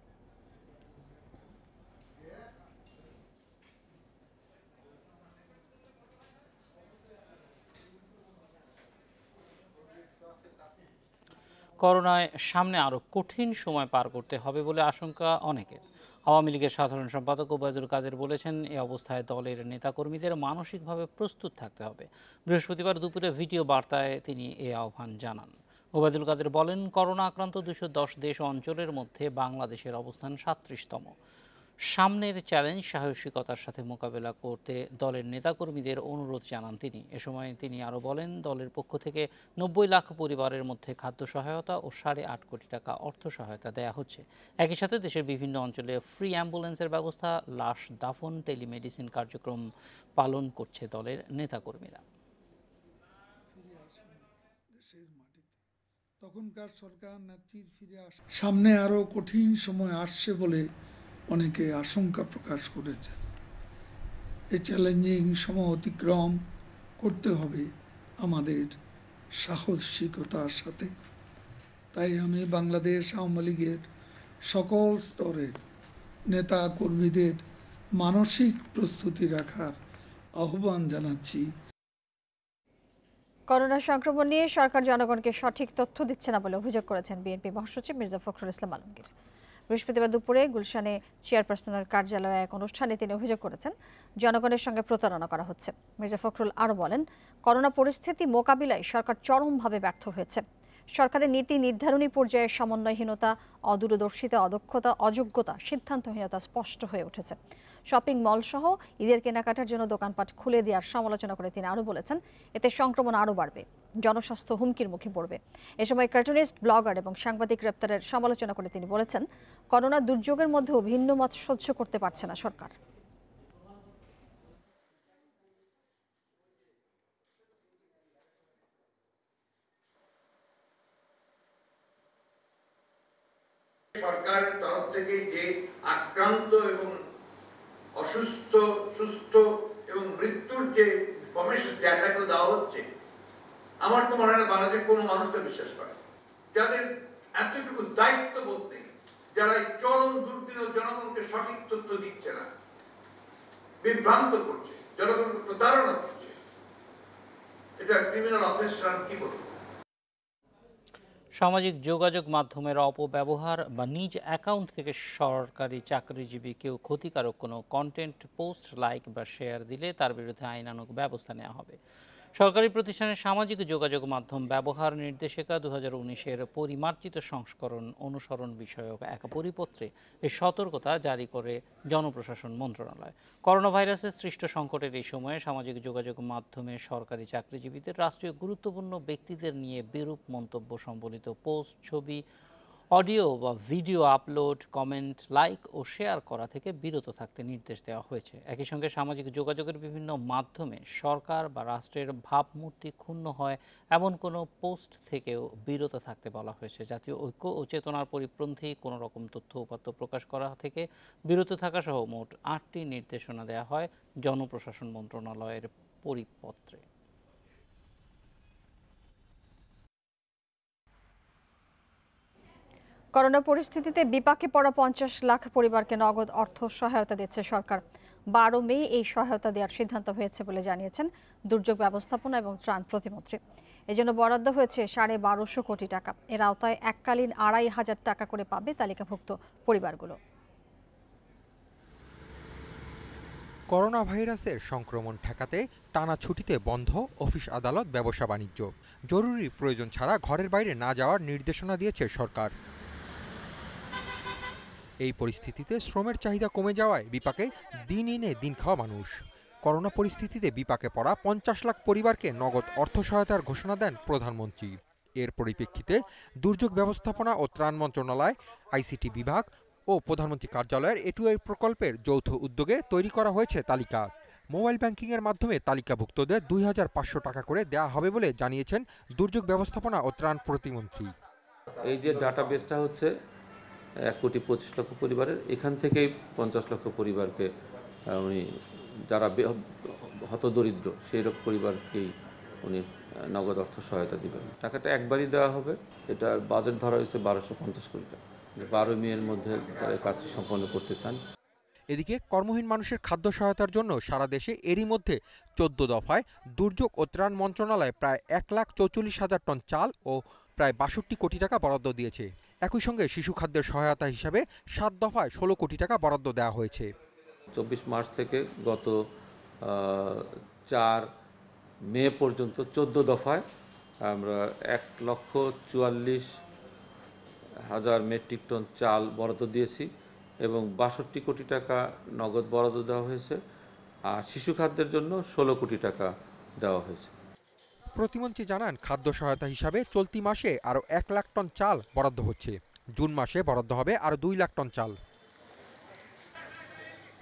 করোনায় সামনে আরও কঠিন সময় পার করতে হবে বলে আশঙ্কা অনেকের। আওয়ামী লীগের সাধারণ সম্পাদক ওবায়দুল কাদের বলেছেন, এ অবস্থায় দলের নেতাকর্মীদের মানসিকভাবে প্রস্তুত থাকতে হবে। বৃহস্পতিবার দুপুরে ভিডিও বার্তায় তিনি এ আহ্বান জানান। ওবায়দুল কাদের বলেন, করোনা আক্রান্ত 210 দেশ ও অঞ্চলের মধ্যে বাংলাদেশের অবস্থান 37তম। সামনের চ্যালেঞ্জ সাহসিকতার সাথে মোকাবেলা করতে দলের নেতাকর্মীদের অনুরোধ জানান তিনি। এ সময় তিনি আরও বলেন, দলের পক্ষ থেকে 90 লাখ পরিবারের মধ্যে খাদ্য সহায়তা ও 8.5 কোটি টাকা অর্থ সহায়তা দেয়া হচ্ছে। একই সাথে দেশের বিভিন্ন অঞ্চলে ফ্রি অ্যাম্বুলেন্সের ব্যবস্থা, লাশ দাফন, টেলিমেডিসিন কার্যক্রম পালন করছে দলের নেতাকর্মীরা। তখনকার সরকার নেত্রীর ফিরে আসা সামনে আরো কঠিন সময় আসছে বলে অনেকে আশঙ্কা প্রকাশ করেছে। এই চ্যালেঞ্জিং সময় অতিক্রম করতে হবে আমাদের সাহসিকতার সাথে। তাই আমি বাংলাদেশ আওয়ামী লীগের সকল স্তরের নেতা কর্মীদের মানসিক প্রস্তুতি রাখার আহ্বান জানাচ্ছি। করোনা সংক্রমণ নিয়ে সরকার জনগণকে সঠিক তথ্য দিচ্ছে না বলে অভিযোগ করেছেন বিএনপি মহাসচিব মির্জা ফখরুল ইসলাম আলমগীর। বৃহস্পতিবার দুপুরে গুলশানে চেয়ারপারসনের কার্যালয়ে এক অনুষ্ঠানে তিনি অভিযোগ করেছেন, জনগণের সঙ্গে প্রতারণা করা হচ্ছে। মির্জা ফখরুল আরও বলেন, করোনা পরিস্থিতি মোকাবিলায় সরকার চরমভাবে ব্যর্থ হয়েছে। সরকারের নীতি নির্ধারণী পর্যায়ে সমন্বয়হীনতা, অদূরদর্শিতা, অদক্ষতা, অযোগ্যতা, সিদ্ধান্তহীনতা স্পষ্ট হয়ে উঠেছে। শপিং মল সহ ঈদের কেনাকাটার জন্য দোকানপাট খুলে দেওয়ার সমালোচনা করে তিনি আরও বলেছেন, এতে সংক্রমণ আরও বাড়বে, জনস্বাস্থ্য হুমকির মুখে পড়বে। এ সময় কার্টুনিস্ট, ব্লগার এবং সাংবাদিক গ্রেপ্তারের সমালোচনা করে তিনি বলেছেন, করোনা দুর্যোগের মধ্যেও ভিন্ন মত সহ্য করতে পারছে না সরকার। সরকারের তরফ থেকে যে আক্রান্ত এবং অসুস্থ, সুস্থ এবং মৃত্যুর যে ইনফরমেশন ডাটাগুলো দেওয়া হচ্ছে, আমার তো মনে হয় বাংলাদেশের কোনো মানুষ তো বিশ্বাস করে, যাদের এতটুকু দায়িত্ব বোধ নেই, যারা এই চরম দুর্দিনে জনগণকে সঠিক তথ্য দিচ্ছে না, বিভ্রান্ত করছে, জনগণকে প্রতারণা করছে, এটা ক্রিমিনাল অফেন্স কি বলবো। সামাজিক যোগাযোগ মাধ্যমের অপব্যবহার বা নিজ অ্যাকাউন্ট থেকে সরকারি চাকরিজীবী কেউ ক্ষতিকারক কোনো কন্টেন্ট পোস্ট, লাইক বা শেয়ার দিলে তার বিরুদ্ধে আইনানুগ ব্যবস্থা নেওয়া হবে। সরকারি প্রতিষ্ঠানের সামাজিক যোগাযোগ মাধ্যম ব্যবহার নির্দেশিকা 2019-এর পরিমার্জিত সংস্করণ অনুসরণ বিষয়ক এক পরিপত্রে এই সতর্কতা জারি করে জনপ্রশাসন মন্ত্রণালয়। করোনা ভাইরাসের সৃষ্ট সংকটের এই সময়ে সামাজিক যোগাযোগ মাধ্যমে সরকারি চাকরিজীবীদের রাষ্ট্রীয় গুরুত্বপূর্ণ ব্যক্তিদের নিয়ে বিরূপ মন্তব্য সম্বলিত পোস্ট, ছবি, অডিও বা ভিডিও আপলোড, কমেন্ট, লাইক ও শেয়ার করা থেকে বিরত থাকতে নির্দেশ দেওয়া হয়েছে। একই সঙ্গে সামাজিক যোগাযোগের বিভিন্ন মাধ্যমে সরকার বা রাষ্ট্রের ভাবমূর্তি ক্ষুণ্ণ হয় এমন কোনো পোস্ট থেকেও বিরত থাকতে বলা হয়েছে। জাতীয় ঐক্য ও চেতনার পরিপন্থী কোনো রকম তথ্য উপাত্ত প্রকাশ করা থেকে বিরত থাকা সহ মোট 8টি নির্দেশনা দেওয়া হয় জনপ্রশাসন মন্ত্রণালয়ের পরিপত্রে। করোনা পরিস্থিতিতে বিপাকে পড়া 50 লাখ পরিবারকে নগদ অর্থ সহায়তা দিচ্ছে সরকার। 12 মে এই সহায়তা দেওয়ার সিদ্ধান্ত হয়েছে বলে জানিয়েছেন দুর্যোগ ব্যবস্থাপনা এবং ত্রাণ প্রতিমন্ত্রী। এজন্য বরাদ্দ হয়েছে 1250 কোটি টাকা। এর আওতায় এককালীন 2500 টাকা করে পাবে তালিকাভুক্ত পরিবারগুলো। করোনা ভাইরাসের সংক্রমণ ঠেকাতে টানা ছুটিতে বন্ধ অফিস, আদালত, ব্যবসা বাণিজ্য। জরুরি প্রয়োজন ছাড়া ঘরের বাইরে না যাওয়ার নির্দেশনা দিয়েছে সরকার। এই পরিস্থিতিতে শ্রমের চাহিদা কমে যাওয়ায় বিপাকে দিন এনে দিন খাওয়া মানুষ। করোনা পরিস্থিতিতে বিপাকে পড়া 50 লাখ পরিবারকে নগদ অর্থ সহায়তার ঘোষণা দেন প্রধানমন্ত্রী। এর পরিপ্রেক্ষিতে দুর্যোগ ব্যবস্থাপনা ও ত্রাণ মন্ত্রণালয়, আইসিটি বিভাগ ও প্রধানমন্ত্রী কার্যালয়ের এটুআই প্রকল্পের যৌথ উদ্যোগে তৈরি করা হয়েছে তালিকা। মোবাইল ব্যাংকিংয়ের মাধ্যমে তালিকাভুক্তদের 2500 টাকা করে দেওয়া হবে বলে জানিয়েছেন দুর্যোগ ব্যবস্থাপনা ও ত্রাণ প্রতিমন্ত্রী। এই যে ডাটাবেসটা হচ্ছে 1,25,00,000 পরিবারের, এখান থেকেই 50 লক্ষ পরিবারকে উনি যারা হতদরিদ্র সেই রকম পরিবারকেই উনি নগদ অর্থ সহায়তা দিবেন। টাকাটা একবারই দেওয়া হবে। এটার বাজেট ধরা হয়েছে 1250 কোটি টাকা। 12 মের মধ্যে তারা কাজটি সম্পন্ন করতে চান। এদিকে কর্মহীন মানুষের খাদ্য সহায়তার জন্য সারা দেশে এরই মধ্যে 14 দফায় দুর্যোগ ও ত্রাণ মন্ত্রণালয় প্রায় 1,44,000 টন চাল ও প্রায় 62 কোটি টাকা বরাদ্দ দিয়েছে। একই সঙ্গে শিশু খাদ্যের সহায়তা হিসাবে 7 দফায় 16 কোটি টাকা বরাদ্দ দেওয়া হয়েছে। 24 মার্চ থেকে গত 4 মে পর্যন্ত 14 দফায় আমরা 1,44,000 মেট্রিক টন চাল বরাদ্দ দিয়েছি এবং 62 কোটি টাকা নগদ বরাদ্দ দেওয়া হয়েছে। আর শিশু খাদ্যের জন্য 16 কোটি টাকা দেওয়া হয়েছে। প্রতিমন্ত্রী জানান, খাদ্য সহায়তা হিসাবে চলতি মাসে আরও 1 লাখ টন চাল বরাদ্দ হচ্ছে। জুন মাসে বরাদ্দ হবে আরও 2 লাখ টন চাল।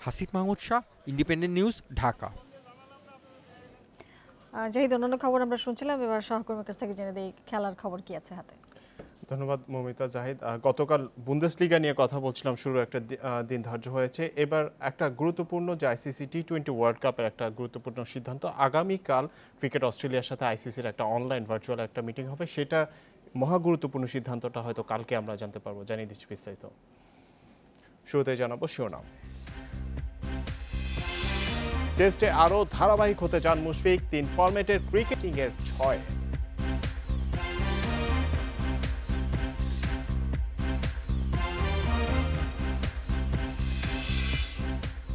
Hasib Mahmud Shah, independent news, Dhaka. জাহিদ, অন্যান্য খবর আমরা শুনছিলাম, এবার সহকর্মীর কাছ থেকে জেনে দেই খেলার খবর কি আছে হাতে। ধন্যবাদ মৌমিতা। জাহিদ, গতকাল বুন্দেসলিগা নিয়ে কথা বলছিলাম, শুরু একটা দিন ধার্য হয়েছে। এবার একটা গুরুত্বপূর্ণ যে আইসিসি টি20 ওয়ার্ল্ড কাপের একটা গুরুত্বপূর্ণ সিদ্ধান্ত। আগামীকাল ক্রিকেট অস্ট্রেলিয়ার সাথে আইসিসির একটা অনলাইন ভার্চুয়াল একটা মিটিং হবে। সেটা মহা গুরুত্বপূর্ণ সিদ্ধান্তটা হয়তো কালকে আমরা জানতে পারবো। জানিয়ে দিচ্ছি বিস্তারিত। শুরুতে জানাবো শিরোনাম। টেস্টে আরও ধারাবাহিক হতে চান মুশফিক, 3 ফরম্যাটের ক্রিকেটিংয়ের 6।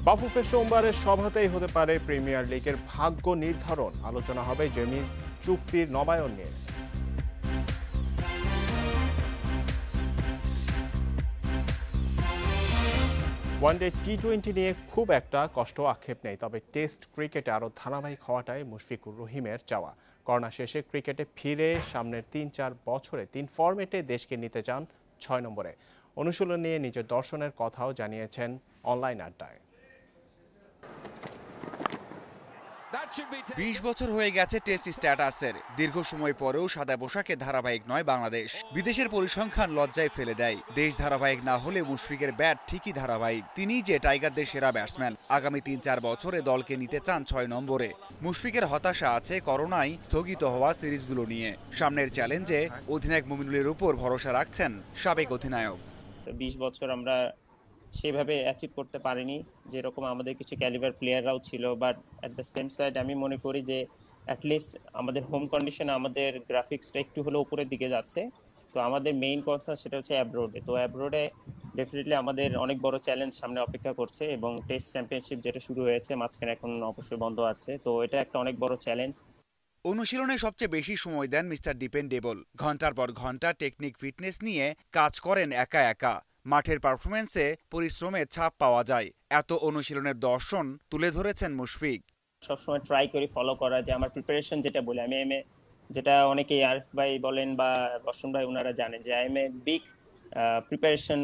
বাফুফের সোমবারের সভাতেই হতে পারে প্রিমিয়ার লিগের ভাগ্য নির্ধারণ। আলোচনা হবে জেমির চুক্তির নবায়ন নিয়ে। ওয়ানডে টি20 নিয়ে খুব একটা কষ্ট আক্ষেপ নেই, তবে টেস্ট ক্রিকেটে আরও ধারাবাহিক হওয়াটাই মুশফিকুর রহিমের চাওয়া। করোনা শেষে ক্রিকেটে ফিরে সামনের 3-4 বছরে 3 ফরম্যাটে দেশকে নিতে চান 6 নম্বরে। অনুশীলন নিয়ে নিজের দর্শনের কথাও জানিয়েছেন অনলাইন আড্ডায়। 20 বছর হয়ে গেছে টেস্ট স্ট্যাটাসের। দীর্ঘ সময় পরেও সাদা পোশাকে ধারাবাহিক নয় বাংলাদেশ। বিদেশের পরিসংখ্যান লজ্জায় ফেলে দেয়। দেশ ধারাবাহিক না হলে মুশফিকের ব্যাট ঠিকই ধারাবাহিক। তিনিই যে টাইগারদের সেরা ব্যাটসম্যান। আগামী 3-4 বছরে দলকে নিতে চান 6 নম্বরে। মুশফিকের হতাশা আছে করোনায় স্থগিত হওয়া সিরিজগুলো নিয়ে। সামনের চ্যালেঞ্জে অধিনায়ক মুমিনুলের উপর ভরসা রাখছেন সাবেক অধিনায়ক। 20 বছর আমরা সেভাবে অ্যাচিভ করতে পারিনি, যেরকম আমাদের কিছু ক্যালিবার প্লেয়াররাও ছিল, but at the same side আমি মনে করি যে অ্যাটলিস্ট আমাদের হোম কন্ডিশনে আমাদের গ্রাফিক্সটা একটু হলেও উপরের দিকে যাচ্ছে। তো আমাদের মেইন কনসার্ন সেটা হচ্ছে অ্যাব্রোডে। তো অ্যাব্রোডে ডেফিনেটলি আমাদের অনেক বড় চ্যালেঞ্জ সামনে অপেক্ষা করছে, এবং টেস্ট চ্যাম্পিয়নশিপ যেটা শুরু হয়েছে মাঝখানে এখন অবশ্যই বন্ধ আছে, তো এটা একটা অনেক বড় চ্যালেঞ্জ। অনুশীলনে সবচেয়ে বেশি সময় দেন মিস্টার ডিপেন্ডেবল। ঘন্টার পর ঘন্টা টেকনিক ফিটনেস নিয়ে কাজ করেন একা একা। মাঠের পারফরমেন্সে পরিশ্রমের ছাপ পাওয়া যায়। এত অনুশীলনের দর্শন তুলে ধরেছেন মুশফিক। সবসময় ট্রাই করি ফলো করা, যে আমার প্রিপারেশন যেটা বলি, আমি যেটা অনেকেই আরিফ ভাই বলেন বা রশন ভাই ওনারা জানেন যে I M a big preparation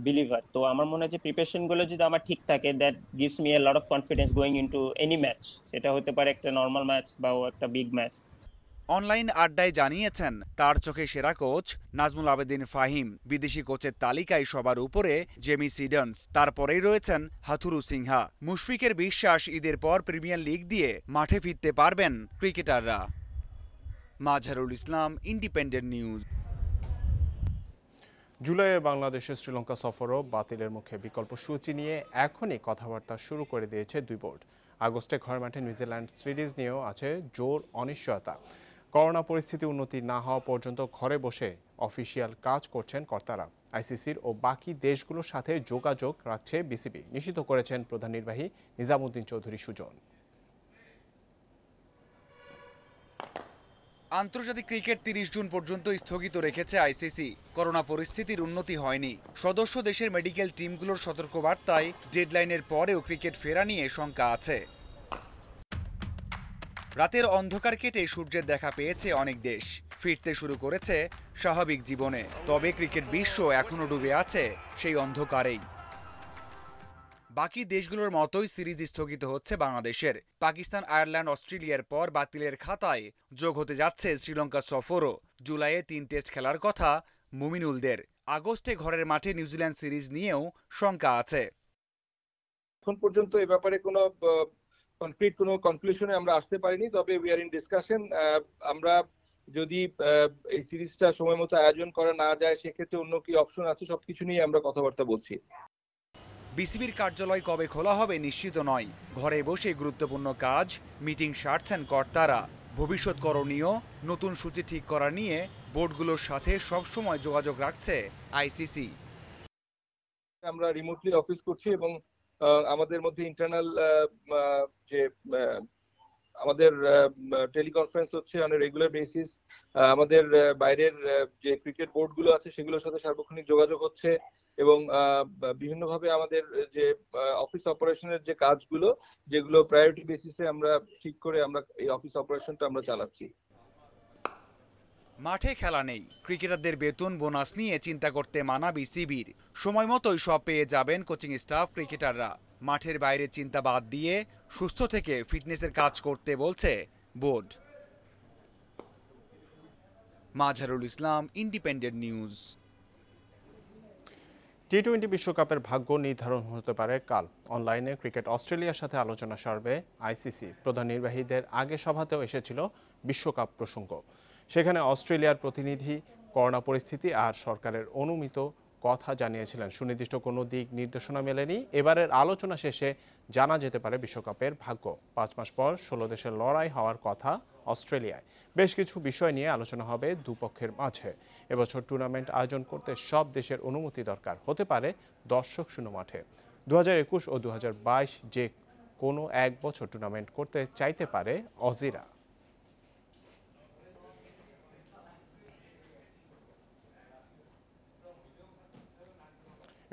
believer. তো আমার মনে হয় যে প্রিপারেশনগুলো যদি আমার ঠিক থাকে, that gives me a lot of confidence going into any match. সেটা হতে পারে একটা নর্মাল ম্যাচ বা একটা বিগ ম্যাচ। অনলাইন আড্ডায় জানিয়েছেন তার চোখে সেরা কোচ নাজমুল আবেদিন ফাহিম। বিদেশি কোচের তালিকায় সবার উপরে জেমি সিডন্স, তারপরেই রয়েছেন হাথুরু সিংহা। মুশফিকের বিশ্বাস ঈদের পর প্রিমিয়ার লিগ দিয়ে মাঠে ফিরতে পারবেন ক্রিকেটাররা। Mazharul Islam, independent news. জুলাইয়ে বাংলাদেশের শ্রীলঙ্কা সফরও বাতিলের মুখে বিকল্প সূচি নিয়ে এখনই কথাবার্তা শুরু করে দিয়েছে দুই বোর্ড। আগস্টে ঘরের মাঠে নিউজিল্যান্ড সিরিজ নিয়েও আছে জোর অনিশ্চয়তা। করোনা পরিস্থিতি উন্নতি না হওয়া পর্যন্ত ঘরে বসে অফিসিয়াল কাজ করছেন কর্তারা। আইসিসির ও বাকি দেশগুলোর সাথে যোগাযোগ রাখছে বিসিবি, নিশ্চিত করেছেন প্রধান নির্বাহী নিজামুদ্দিন চৌধুরী সুজন। আন্তর্জাতিক ক্রিকেট 30 জুন পর্যন্ত স্থগিত রেখেছে আইসিসি। করোনা পরিস্থিতির উন্নতি হয়নি। সদস্য দেশের মেডিকেল টিমগুলোর সতর্কবার্তায় ডেডলাইনের পরেও ক্রিকেট ফেরা নিয়ে শঙ্কা আছে। রাতের অন্ধকার কেটে সূর্যের দেখা পেয়েছে অনেক দেশ, ফিরতে শুরু করেছে স্বাভাবিক জীবনে। তবে ক্রিকেট বিশ্ব এখনো ডুবে আছে সেই অন্ধকারেই। বাকি দেশগুলোর মতোই সিরিজ স্থগিত হচ্ছে বাংলাদেশের। পাকিস্তান, আয়ারল্যান্ড, অস্ট্রেলিয়ার পর বাতিলের খাতায় যোগ হতে যাচ্ছে শ্রীলঙ্কা সফরও। জুলাইয়ে 3 টেস্ট খেলার কথা মুমিনুলদের। আগস্টে ঘরের মাঠে নিউজিল্যান্ড সিরিজ নিয়েও শঙ্কা আছে। এখন পর্যন্ত এ ব্যাপারে কোনো কনক্রিট কোনো কনক্লুশনে আমরা আসতে পারিনি, তবে উই আর ইন ডিসকাশন। আমরা যদি এই সিরিজটা সময় মতো আয়োজন করা না যায়, সেক্ষেত্রে অন্য কি অপশন আছে, সবকিছু নিয়ে আমরা কথাবার্তা বলছি। বিসিবির কার্যালয় কবে খোলা হবে নিশ্চিত নয়। ঘরে বসে গুরুত্বপূর্ণ কাজ, মিটিং সারছেন কর্তারা। ভবিষ্যৎ করণীয়, নতুন সূচি ঠিক করা নিয়ে বোর্ডগুলোর সাথে সবসময় যোগাযোগ রাখছে আইসিসি। আমরা রিমোটলি অফিস করছি এবং আমাদের মধ্যে ইন্টারনাল যে আমাদের টেলিকনফারেন্স হচ্ছে অন রেগুলার বেসিস। আমাদের বাইরের যে ক্রিকেট বোর্ডগুলো আছে সেগুলোর সাথে সার্বক্ষণিক যোগাযোগ হচ্ছে এবং বিভিন্নভাবে আমাদের যে অফিস অপারেশনের যে কাজগুলো, যেগুলো প্রায়োরিটি বেসিসে আমরা ঠিক করে আমরা এই অফিস অপারেশনটা আমরা চালাচ্ছি। মাঠে খেলা নেই, ক্রিকেটারদের বেতন বোনাস নিয়ে চিন্তা করতে মানা বিসিবির। সময় মতোই সব পেয়ে যাবেন কোচিং স্টাফ, ক্রিকেটাররা। মাঠের বাইরে চিন্তা বাদ দিয়ে সুস্থ থেকে ফিটনেসের কাজ করতে বলছে board. Mazharul Islam, independent news. টি-20 বিশ্বকাপের ভাগ্য নির্ধারণ হতে পারে কাল। অনলাইনে ক্রিকেট অস্ট্রেলিয়ার সাথে আলোচনা সারবে আইসিসি। প্রধান নির্বাহীদের আগে সভাতেও এসেছিল বিশ্বকাপ প্রসঙ্গ। সেখানে অস্ট্রেলিয়ার প্রতিনিধি করোনা পরিস্থিতি আর সরকারের অনুমিত কথা জানিয়েছিলেন। সুনির্দিষ্ট কোনো দিক নির্দেশনা মেলেনি। এবারের আলোচনা শেষে জানা যেতে পারে বিশ্বকাপের ভাগ্য। 5 মাস পর 16 দেশের লড়াই হওয়ার কথা অস্ট্রেলিয়ায়। বেশ কিছু বিষয় নিয়ে আলোচনা হবে দুপক্ষের মাঝে। এবছর টুর্নামেন্ট আয়োজন করতে সব দেশের অনুমতি দরকার। হতে পারে দর্শক শূন্য মাঠে। 2021 ও 2022 যে কোনো এক বছর টুর্নামেন্ট করতে চাইতে পারে অজিরা।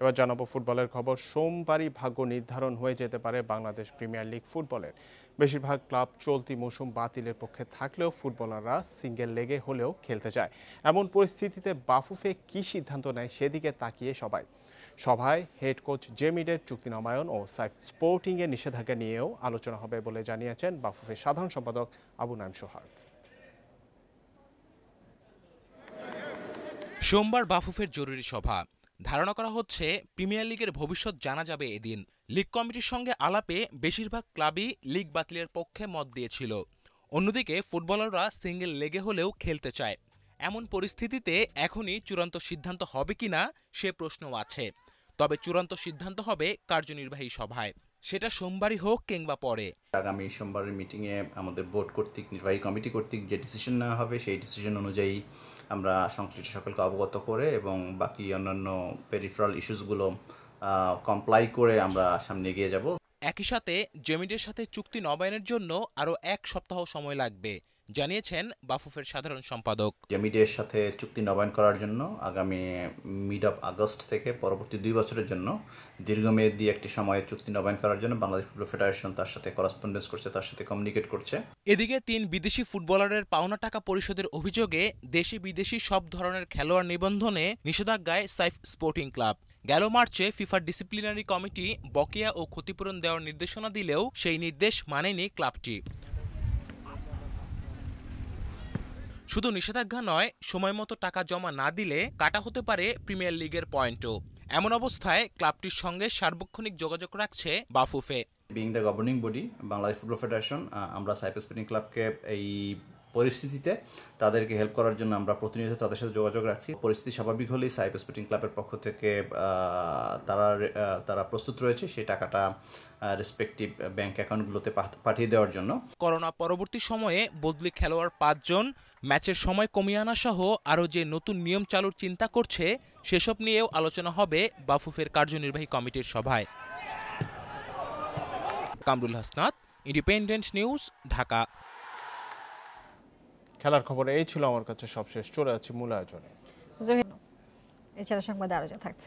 এবার জানাবো ফুটবলের খবর। সোমবারই ভাগ্য নির্ধারণ হয়ে যেতে পারে বাংলাদেশ প্রিমিয়ার লিগ ফুটবলের। বেশিরভাগ ক্লাব চলতি মৌসুম বাতিলের পক্ষে থাকলেও ফুটবলাররা সিঙ্গেল লেগে হলেও খেলতে চায়। এমন পরিস্থিতিতে বাফুফে কী সিদ্ধান্ত নেয় সেদিকে তাকিয়ে সবাই। সভায় হেড কোচ জেমিডের চুক্তি নবায়ন ও সাইফ স্পোর্টিংয়ের নিষেধাজ্ঞা নিয়েও আলোচনা হবে বলে জানিয়েছেন বাফুফের সাধারণ সম্পাদক আবু নাইম সোহাগ। সোমবার বাফুফের জরুরি সভা। ধারণা করা হচ্ছে প্রিমিয়ার লিগের ভবিষ্যৎ জানা যাবে এদিন। লিগ কমিটির সঙ্গে আলাপে বেশিরভাগ ক্লাবই লিগ বাতিলের পক্ষে মত দিয়েছিল। অন্যদিকে ফুটবলাররা সিঙ্গেল লেগে হলেও খেলতে চায়। এমন পরিস্থিতিতে এখনই চূড়ান্ত সিদ্ধান্ত হবে কিনা সে প্রশ্নও আছে। তবে চূড়ান্ত সিদ্ধান্ত হবে কার্যনির্বাহী সভায়, সেটা সোমবারই হোক কিংবা পরে। আগামী সোমবারের মিটিংয়ে আমাদের বোর্ড কর্তৃক, নির্বাহী কমিটি কর্তৃক যে ডিসিশন নেওয়া হবে সেই ডিসিশন অনুযায়ী আমরা সংশ্লিষ্ট সকলকে অবগত করে এবং বাকি অন্যান্য পেরিফেরাল ইস্যুসগুলো কমপ্লাই করে আমরা সামনে এগিয়ে যাব। একই সাথে জেমিডের সাথে চুক্তি নবায়নের জন্য আরও 1 সপ্তাহ সময় লাগবে। জানিয়েছেন বাফুফের সাধারণ সম্পাদক। জ্যামিডের সাথে চুক্তি নবায়ন করার জন্য আগামী মিড অফ আগস্ট থেকে পরবর্তী 2 বছরের জন্য দীর্ঘমেয়াদী একটি সময়ে চুক্তি নবায়ন করার জন্য বাংলাদেশ ফুটবল ফেডারেশন তার সাথে করেসপন্ডেন্স করছে, তার সাথে কমিউনিকেট করছে। এদিকে 3 বিদেশি ফুটবলারের পাওনা টাকা পরিশোধের অভিযোগে দেশি বিদেশি সব ধরনের খেলোয়াড় নিবন্ধনে নিষেধাজ্ঞায় সাইফ স্পোর্টিং ক্লাব। গেল মার্চে ফিফার ডিসিপ্লিনারি কমিটি বকেয়া ও ক্ষতিপূরণ দেওয়ার নির্দেশনা দিলেও সেই নির্দেশ মানেনি ক্লাবটি। শুধু নিষেধাজ্ঞা নয়, সময়মতো টাকা জমা না দিলে কাটা হতে পারে প্রিমিয়ার লিগের পয়েন্টও। এমন অবস্থায় ক্লাবটির সঙ্গে সার্বক্ষণিক যোগাযোগ রাখছে Bafufe. Being the governing body Bangladesh football federation, আমরা সাইফ স্পোর্টিং ক্লাবকে এই পরিস্থিতিতে তাদেরকে হেল্প করার জন্য আমরা প্রতিনিয়ত তাদের সাথে যোগাযোগ রাখছি। পরিস্থিতি স্বাভাবিক হলেই সাইফ স্পোর্টিং ক্লাবের পক্ষ থেকে তারা প্রস্তুত রয়েছে সেই টাকাটা রেসপেক্টিভ ব্যাংক অ্যাকাউন্টগুলোতে পাঠিয়ে দেওয়ার জন্য। করোনা পরবর্তী সময়ে বদলি খেলোয়াড় 5 জন, ম্যাচের সময় কমিয়ে আনা সহ আরও যে নতুন নিয়ম চালুর চিন্তা করছে সেসব নিয়েও আলোচনা হবে বাফুফের কার্যনির্বাহী কমিটির সভায়। Kamrul Hasnat, independent news, Dhaka. খেলার খবর এই ছিল আমার কাছে সবশেষ। চলে যাচ্ছি মূল আয়োজনে। এছাড়া সংবাদে আরো যা থাকছে।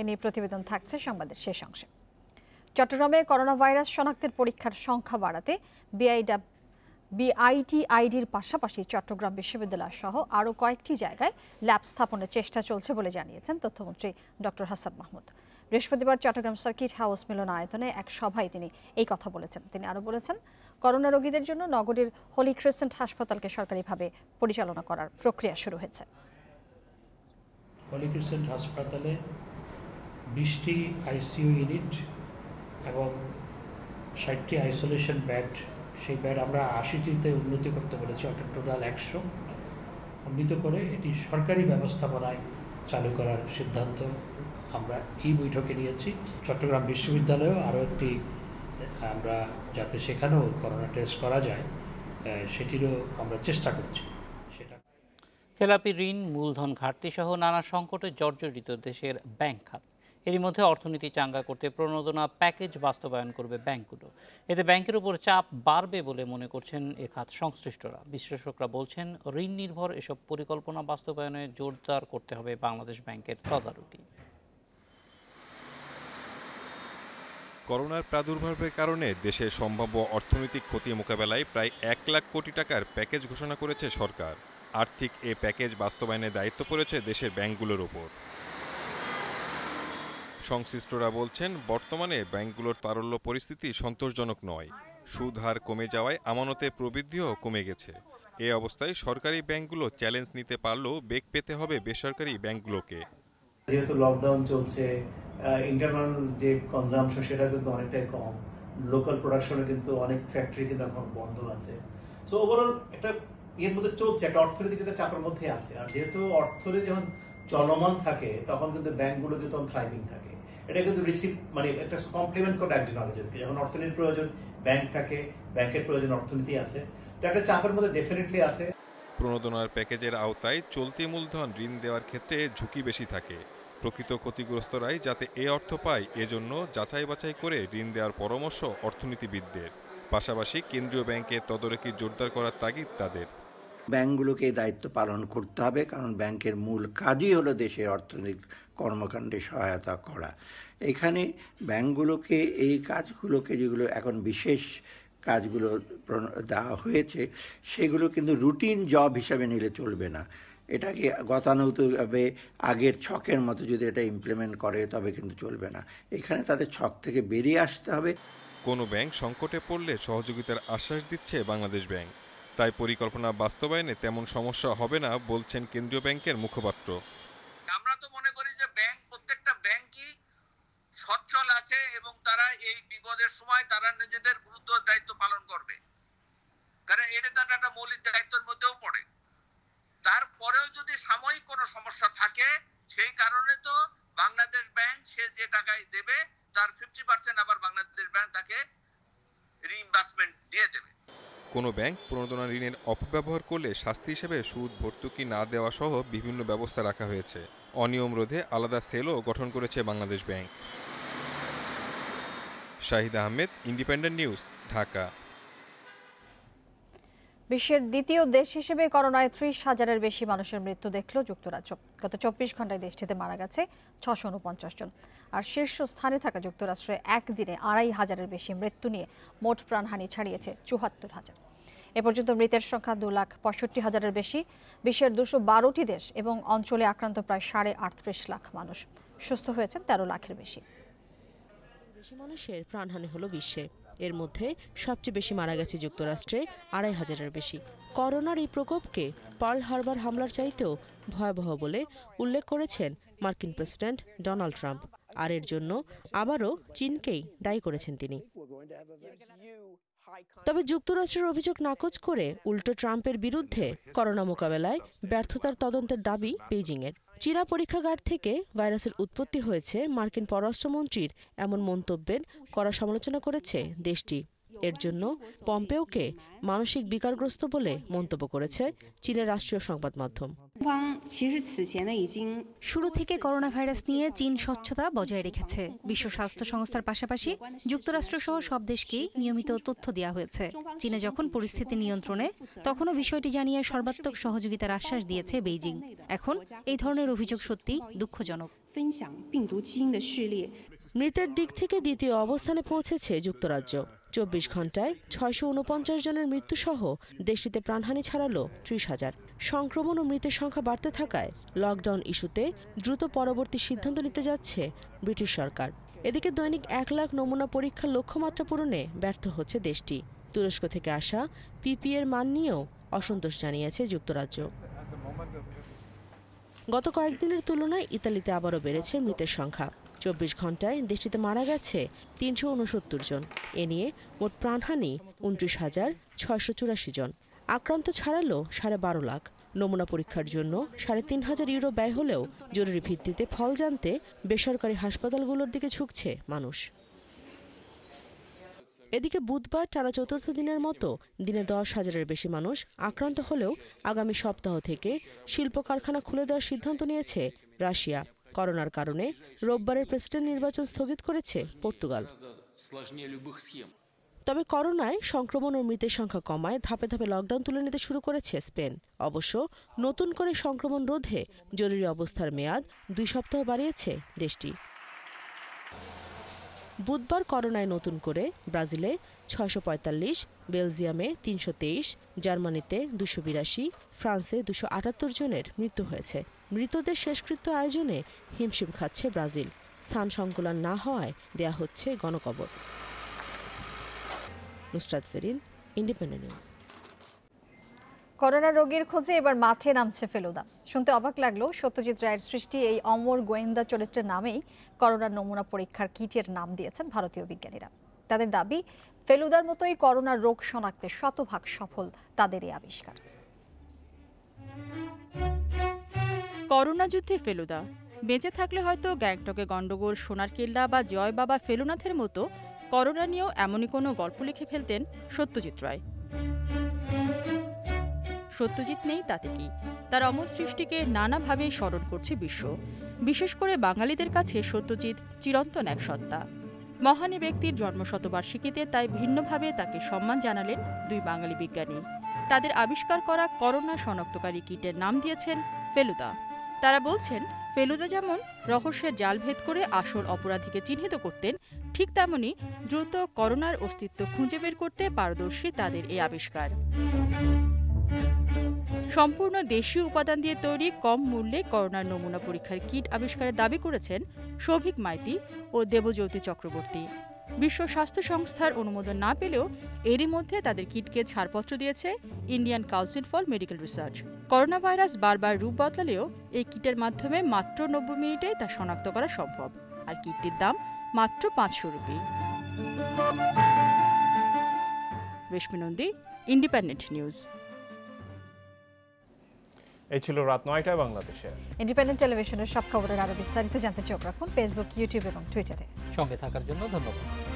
এ নিয়ে প্রতিবেদন থাকছে সংবাদের শেষ অংশে। চট্টগ্রামে করোনা ভাইরাস শনাক্তের পরীক্ষার সংখ্যা বাড়াতে বিআইটিআইডির পাশাপাশি চট্টগ্রাম বিশ্ববিদ্যালয় সহ আরও কয়েকটি জায়গায় ল্যাব স্থাপনের চেষ্টা চলছে বলে জানিয়েছেন তথ্যমন্ত্রী ডক্টর হাসান মাহমুদ। বৃহস্পতিবার চট্টগ্রাম সার্কিট হাউস মিলনায়তনে এক সভায় তিনি এই কথা বলেছেন। তিনি আরও বলেছেন, করোনা রোগীদের জন্য নগরীর হোলি ক্রিসেন্ট হাসপাতালকে সরকারিভাবে পরিচালনা করার প্রক্রিয়া শুরু হয়েছে। হোলি ক্রিসেন্ট হাসপাতালে 20টি আইসিইউ ইউনিট এবং 60টি আইসোলেশন বেড, সেই বেড আমরা 80টিতে উন্নতি করতে বলেছি, অর্থাৎ টোটাল 100 উন্নীত করে এটি সরকারি ব্যবস্থাপনায় চালু করার সিদ্ধান্ত আমরা এই বৈঠকে নিয়েছি। চট্টগ্রাম বিশ্ববিদ্যালয়েও আরও একটি আমরা যাতে সেখানেও করোনা টেস্ট করা যায় সেটিরও আমরা চেষ্টা করছি। খেলাপি ঋণ, মূলধন ঘাটতি সহ নানা সংকটে জর্জরিত দেশের ব্যাংক খাত। এরই মধ্যে অর্থনীতি চাঙ্গা করতে প্রণোদনা প্যাকেজ বাস্তবায়ন করবে ব্যাংকগুলো। এতে ব্যাংকের উপর চাপ বাড়বে বলে মনে করছেন এ খাত সংশ্লিষ্টরা। বিশ্লেষকরা বলছেন, ঋণ নির্ভর এসব পরিকল্পনা বাস্তবায়নে জোরদার করতে হবে বাংলাদেশ ব্যাংকের তদারকি। করোনার প্রাদুর্ভাবের কারণে দেশের সম্ভাব্য অর্থনৈতিক ক্ষতি মোকাবেলায় প্রায় 1 লাখ কোটি টাকার প্যাকেজ ঘোষণা করেছে সরকার। আর্থিক এ প্যাকেজ বাস্তবায়নের দায়িত্ব পড়েছে দেশের ব্যাংকগুলোর ওপর। সংশ্লিষ্টরা বলছেন, বর্তমানে ব্যাংকগুলোর তারল্য পরিস্থিতি সন্তোষজনক নয়। সুদ হার কমে যাওয়ায় আমানতে প্রবৃদ্ধিও কমে গেছে। এ অবস্থায় সরকারি ব্যাংকগুলো চ্যালেঞ্জ নিতে পারলেও বেগ পেতে হবে বেসরকারি ব্যাংকগুলোকে। যেহেতু লকডাউন চলছে, ইন্টারনাল যে কনজাম্পশন সেটা কিন্তু অনেকটাই কম, লোকাল প্রোডাকশনে কিন্তু অনেক ফ্যাক্টরি কিন্তু এখন বন্ধ আছে। সো ওভারঅল একটা এর মধ্যে চলছে, একটা অর্থনীতি কিন্তু চাপের মধ্যে আছে। আর যেহেতু অর্থনীতি যখন চলমান থাকে তখন কিন্তু ব্যাংকগুলো কিন্তু থ্রাইভিং থাকে। এটা কিন্তু মানে একটা কমপ্লিমেন্ট করে একজন আরেকজনকে। যখন অর্থনীতির প্রয়োজন ব্যাংক থাকে, ব্যাংকের প্রয়োজন অর্থনীতি আছে, তো একটা চাপের মধ্যে ডেফিনেটলি আছে। প্রণোদনার প্যাকেজের আওতায় চলতি মূলধন ঋণ দেওয়ার ক্ষেত্রে ঝুঁকি বেশি থাকে। প্রকৃত ক্ষতিগ্রস্তরাই যাতে এ অর্থ পায়, এজন্য যাচাই বাছাই করে ঋণ দেওয়ার পরামর্শ অর্থনীতিবিদদের। পাশাপাশি কেন্দ্রীয় ব্যাংকে তদারকি জোরদার করার তাগিদ তাদের। ব্যাংকগুলোকে এই দায়িত্ব পালন করতে হবে, কারণ ব্যাংকের মূল কাজই হলো দেশের অর্থনৈতিক কর্মকাণ্ডে সহায়তা করা। এখানে ব্যাংকগুলোকে এই কাজগুলোকে, যেগুলো এখন বিশেষ কাজগুলো দেওয়া হয়েছে, সেগুলো কিন্তু রুটিন জব হিসাবে নিলে চলবে না। এটাকে গতানুগতিকভাবে আগের ছকের মতো যদি এটা ইমপ্লিমেন্ট করে তবে কিন্তু চলবে না। এখানে তাদের ছক থেকে বেরিয়ে আসতে হবে। কোনো ব্যাংক সংকটে পড়লে সহযোগিতার আশ্বাস দিচ্ছে বাংলাদেশ ব্যাংক। তাই পরিকল্পনা বাস্তবায়নে তেমন সমস্যা হবে না বলছেন কেন্দ্রীয় ব্যাংকের মুখপাত্র। আমরা তো মনে করি যে প্রত্যেকটা ব্যাংকই একটা মৌলিক দায়িত্বের মধ্যেও পড়ে। তারপরেও যদি সাময়িক কোনো সমস্যা থাকে, সেই কারণে তো বাংলাদেশ ব্যাংক সে যে টাকায় দেবে তার 50% আবার বাংলাদেশ ব্যাংক তাকে রিইম্বার্সমেন্ট দিয়ে দেবে। কোনো ব্যাংক প্রণোদনা ঋণের অপব্যবহার করলে শাস্তি হিসেবে সুদ ভর্তুকি না দেওয়া সহ বিভিন্ন ব্যবস্থা রাখা হয়েছে। অনিয়ম রোধে আলাদা সেলও গঠন করেছে Bangladesh bank. Shahid Ahmed, independent news, Dhaka. বিশ্বের দ্বিতীয় দেশ হিসেবে করোনায় 30,000-এর বেশি মানুষের মৃত্যু দেখল যুক্তরাজ্য। গত 24 ঘন্টায় দেশটিতে মারা গেছে 649 জন। আর শীর্ষ স্থানে থাকা যুক্তরাষ্ট্রে একদিনে 2,500-এর বেশি মৃত্যু নিয়ে মোট প্রাণহানি ছাড়িয়েছে 74,000। এ পর্যন্ত মৃতের সংখ্যা 2,65,000-এর বেশি। বিশ্বের 212টি দেশ এবং অঞ্চলে আক্রান্ত প্রায় 38.5 লাখ মানুষ। সুস্থ হয়েছেন 13 লাখের বেশি। মানুষের প্রাণহানি হলো বিশ্বে। এর মধ্যে সবচেয়ে বেশি মারা গেছে যুক্তরাষ্ট্রে 2,500-এর বেশি। করোনার এই প্রকোপকে পার্ল হারবার হামলার চাইতেও ভয়াবহ বলে উল্লেখ করেছেন মার্কিন প্রেসিডেন্ট ডোনাল্ড ট্রাম্প। আর এর জন্য আবারও চীনকেই দায়ী করেছেন তিনি। তবে যুক্তরাষ্ট্রের অভিযোগ নাকচ করে উল্টো ট্রাম্পের বিরুদ্ধে করোনা মোকাবেলায় ব্যর্থতার তদন্তের দাবি বেইজিংয়ের। চীনা পরীক্ষাগার থেকে ভাইরাসের উৎপত্তি হয়েছে মার্কিন পররাষ্ট্রমন্ত্রীর এমন মন্তব্যের কড়া সমালোচনা করেছে দেশটি। এর জন্য পম্পেওকে মানসিক বিকারগ্রস্ত বলে মন্তব্য করেছে চীনের রাষ্ট্রীয় সংবাদ মাধ্যম। শুরু থেকে করোনা ভাইরাস নিয়ে চীন স্বচ্ছতা বজায় রেখেছে। বিশ্ব স্বাস্থ্য সংস্থার পাশাপাশি যুক্তরাষ্ট্র সহ সব দেশকেই নিয়মিত তথ্য দেওয়া হয়েছে। চীনে যখন পরিস্থিতি নিয়ন্ত্রণে, তখনও বিষয়টি জানিয়ে সর্বাত্মক সহযোগিতার আশ্বাস দিয়েছে বেইজিং। এখন এই ধরনের অভিযোগ সত্যি দুঃখজনক। মৃতের দিক থেকে দ্বিতীয় অবস্থানে পৌঁছেছে যুক্তরাজ্য। 24 ঘন্টায় 649 জনের মৃত্যুসহ দেশটিতে প্রাণহানি ছাড়ালো 30,000। সংক্রমণ ও মৃতের সংখ্যা বাড়তে থাকায় লকডাউন ইস্যুতে দ্রুত পরবর্তী সিদ্ধান্ত নিতে যাচ্ছে ব্রিটিশ সরকার। এদিকে দৈনিক 1 লাখ নমুনা পরীক্ষার লক্ষ্যমাত্রা পূরণে ব্যর্থ হচ্ছে দেশটি। তুরস্ক থেকে আসা পিপিএর মান নিয়েও অসন্তোষ জানিয়েছে যুক্তরাজ্য। গত কয়েকদিনের তুলনায় ইতালিতে আবারও বেড়েছে মৃতের সংখ্যা। 24 ঘন্টায় দেশটিতে মারা গেছে 369 জন। এ নিয়ে মোট প্রাণহানি 29,684 জন। আক্রান্ত ছাড়ালো 12.5 লাখ। নমুনা পরীক্ষার জন্য 3,500 ইউরো ব্যয় হলেও জরুরি ভিত্তিতে ফল জানতে বেসরকারি হাসপাতালগুলোর দিকে ঝুঁকছে মানুষ। এদিকে বুধবার টানা চতুর্থ দিনের মতো দিনে 10,000-এর বেশি মানুষ আক্রান্ত হলেও আগামী সপ্তাহ থেকে শিল্প কারখানা খুলে দেওয়ার সিদ্ধান্ত নিয়েছে রাশিয়া। করোনার কারণে রোববারের প্রেসিডেন্ট নির্বাচন স্থগিত করেছে পর্তুগাল। তবে করোনায় সংক্রমণ ও মৃতের সংখ্যা কমায় ধাপে ধাপে লকডাউন তুলে নিতে শুরু করেছে স্পেন। অবশ্য নতুন করে সংক্রমণ রোধে জরুরি অবস্থার মেয়াদ 2 সপ্তাহ বাড়িয়েছে দেশটি। বুধবার করোনায় নতুন করে ব্রাজিলে 645, বেলজিয়ামে 323, জার্মানিতে 282, ফ্রান্সে 278 জনের মৃত্যু হয়েছে। মৃতদের শেষকৃত্য আয়োজনে হিমশিম খাচ্ছে ব্রাজিল। স্থান সংকুলান না হওয়ায় দেয়া হচ্ছে গণকবর। Nusrat Serin, Independent News. Corona রোগীর খোঁজে এবার মাঠে নামছে ফেলুদা। শুনতে অবাক লাগলো, সত্যজিৎ রায়ের সৃষ্টি এই অমর গোয়েন্দা চরিত্রের নামেই করোনার নমুনা পরীক্ষার কিটের নাম দিয়েছেন ভারতীয় বিজ্ঞানীরা। তাদের দাবি, ফেলুদার মতোই করোনার রোগ শনাক্তে শতভাগ সফল তাদের এই আবিষ্কার। করোনা যুদ্ধে ফেলুদা বেঁচে থাকলে হয়তো গ্যাংটকে গন্ডগোল, সোনারকেল্লা বা জয় বাবা ফেলুনাথের মতো করোনা নিয়েও এমনই কোনো গল্প লিখে ফেলতেন সত্যজিৎ রায়। সত্যজিৎ নেই তাতে কি, তার অমর সৃষ্টিকে নানাভাবে স্মরণ করছে বিশ্ব। বিশেষ করে বাঙালিদের কাছে সত্যজিৎ চিরন্তন এক সত্তা। মহান ব্যক্তির জন্মশতবার্ষিকীতে তাই ভিন্নভাবে তাকে সম্মান জানালেন 2 বাঙালি বিজ্ঞানী। তাদের আবিষ্কার করা করোনা শনাক্তকারী কিটের নাম দিয়েছেন ফেলুদা। তারা বলছেন, ফেলুদা যেমন রহস্যের জাল ভেদ করে আসল অপরাধীকে চিহ্নিত করতেন, ঠিক তেমনি দ্রুত করোনার অস্তিত্ব খুঁজে বের করতে পারদর্শী তাদের এই আবিষ্কার। সম্পূর্ণ দেশীয় উপাদান দিয়ে তৈরি কম মূল্যে করোনার নমুনা পরীক্ষার কিট আবিষ্কারের দাবি করেছেন সৌভিক মাইতি ও দেবজ্যোতি চক্রবর্তী। বিশ্ব স্বাস্থ্য সংস্থার অনুমোদন না পেলেও এরই মধ্যে তাদের কিটকে ছাড়পত্র দিয়েছে Indian council for medical research. Corona virus বারবার রূপ বদলালেও এই কিটের মাধ্যমে মাত্র 90 মিনিটে তা শনাক্ত করা সম্ভব। আর কিটটির দাম মাত্র 500 রুপি। রেশমি নন্দী, ইন্ডিপেন্ডেন্ট নিউজ। এই ছিল রাত ৯টায় বাংলাদেশে। ইন্ডিপেন্ডেন্ট টেলিভিশনের সব খবরের আরো বিস্তারিত জানতে চোখ রাখুন ফেসবুক, ইউটিউব এবং টুইটারে। সঙ্গে থাকার জন্য ধন্যবাদ।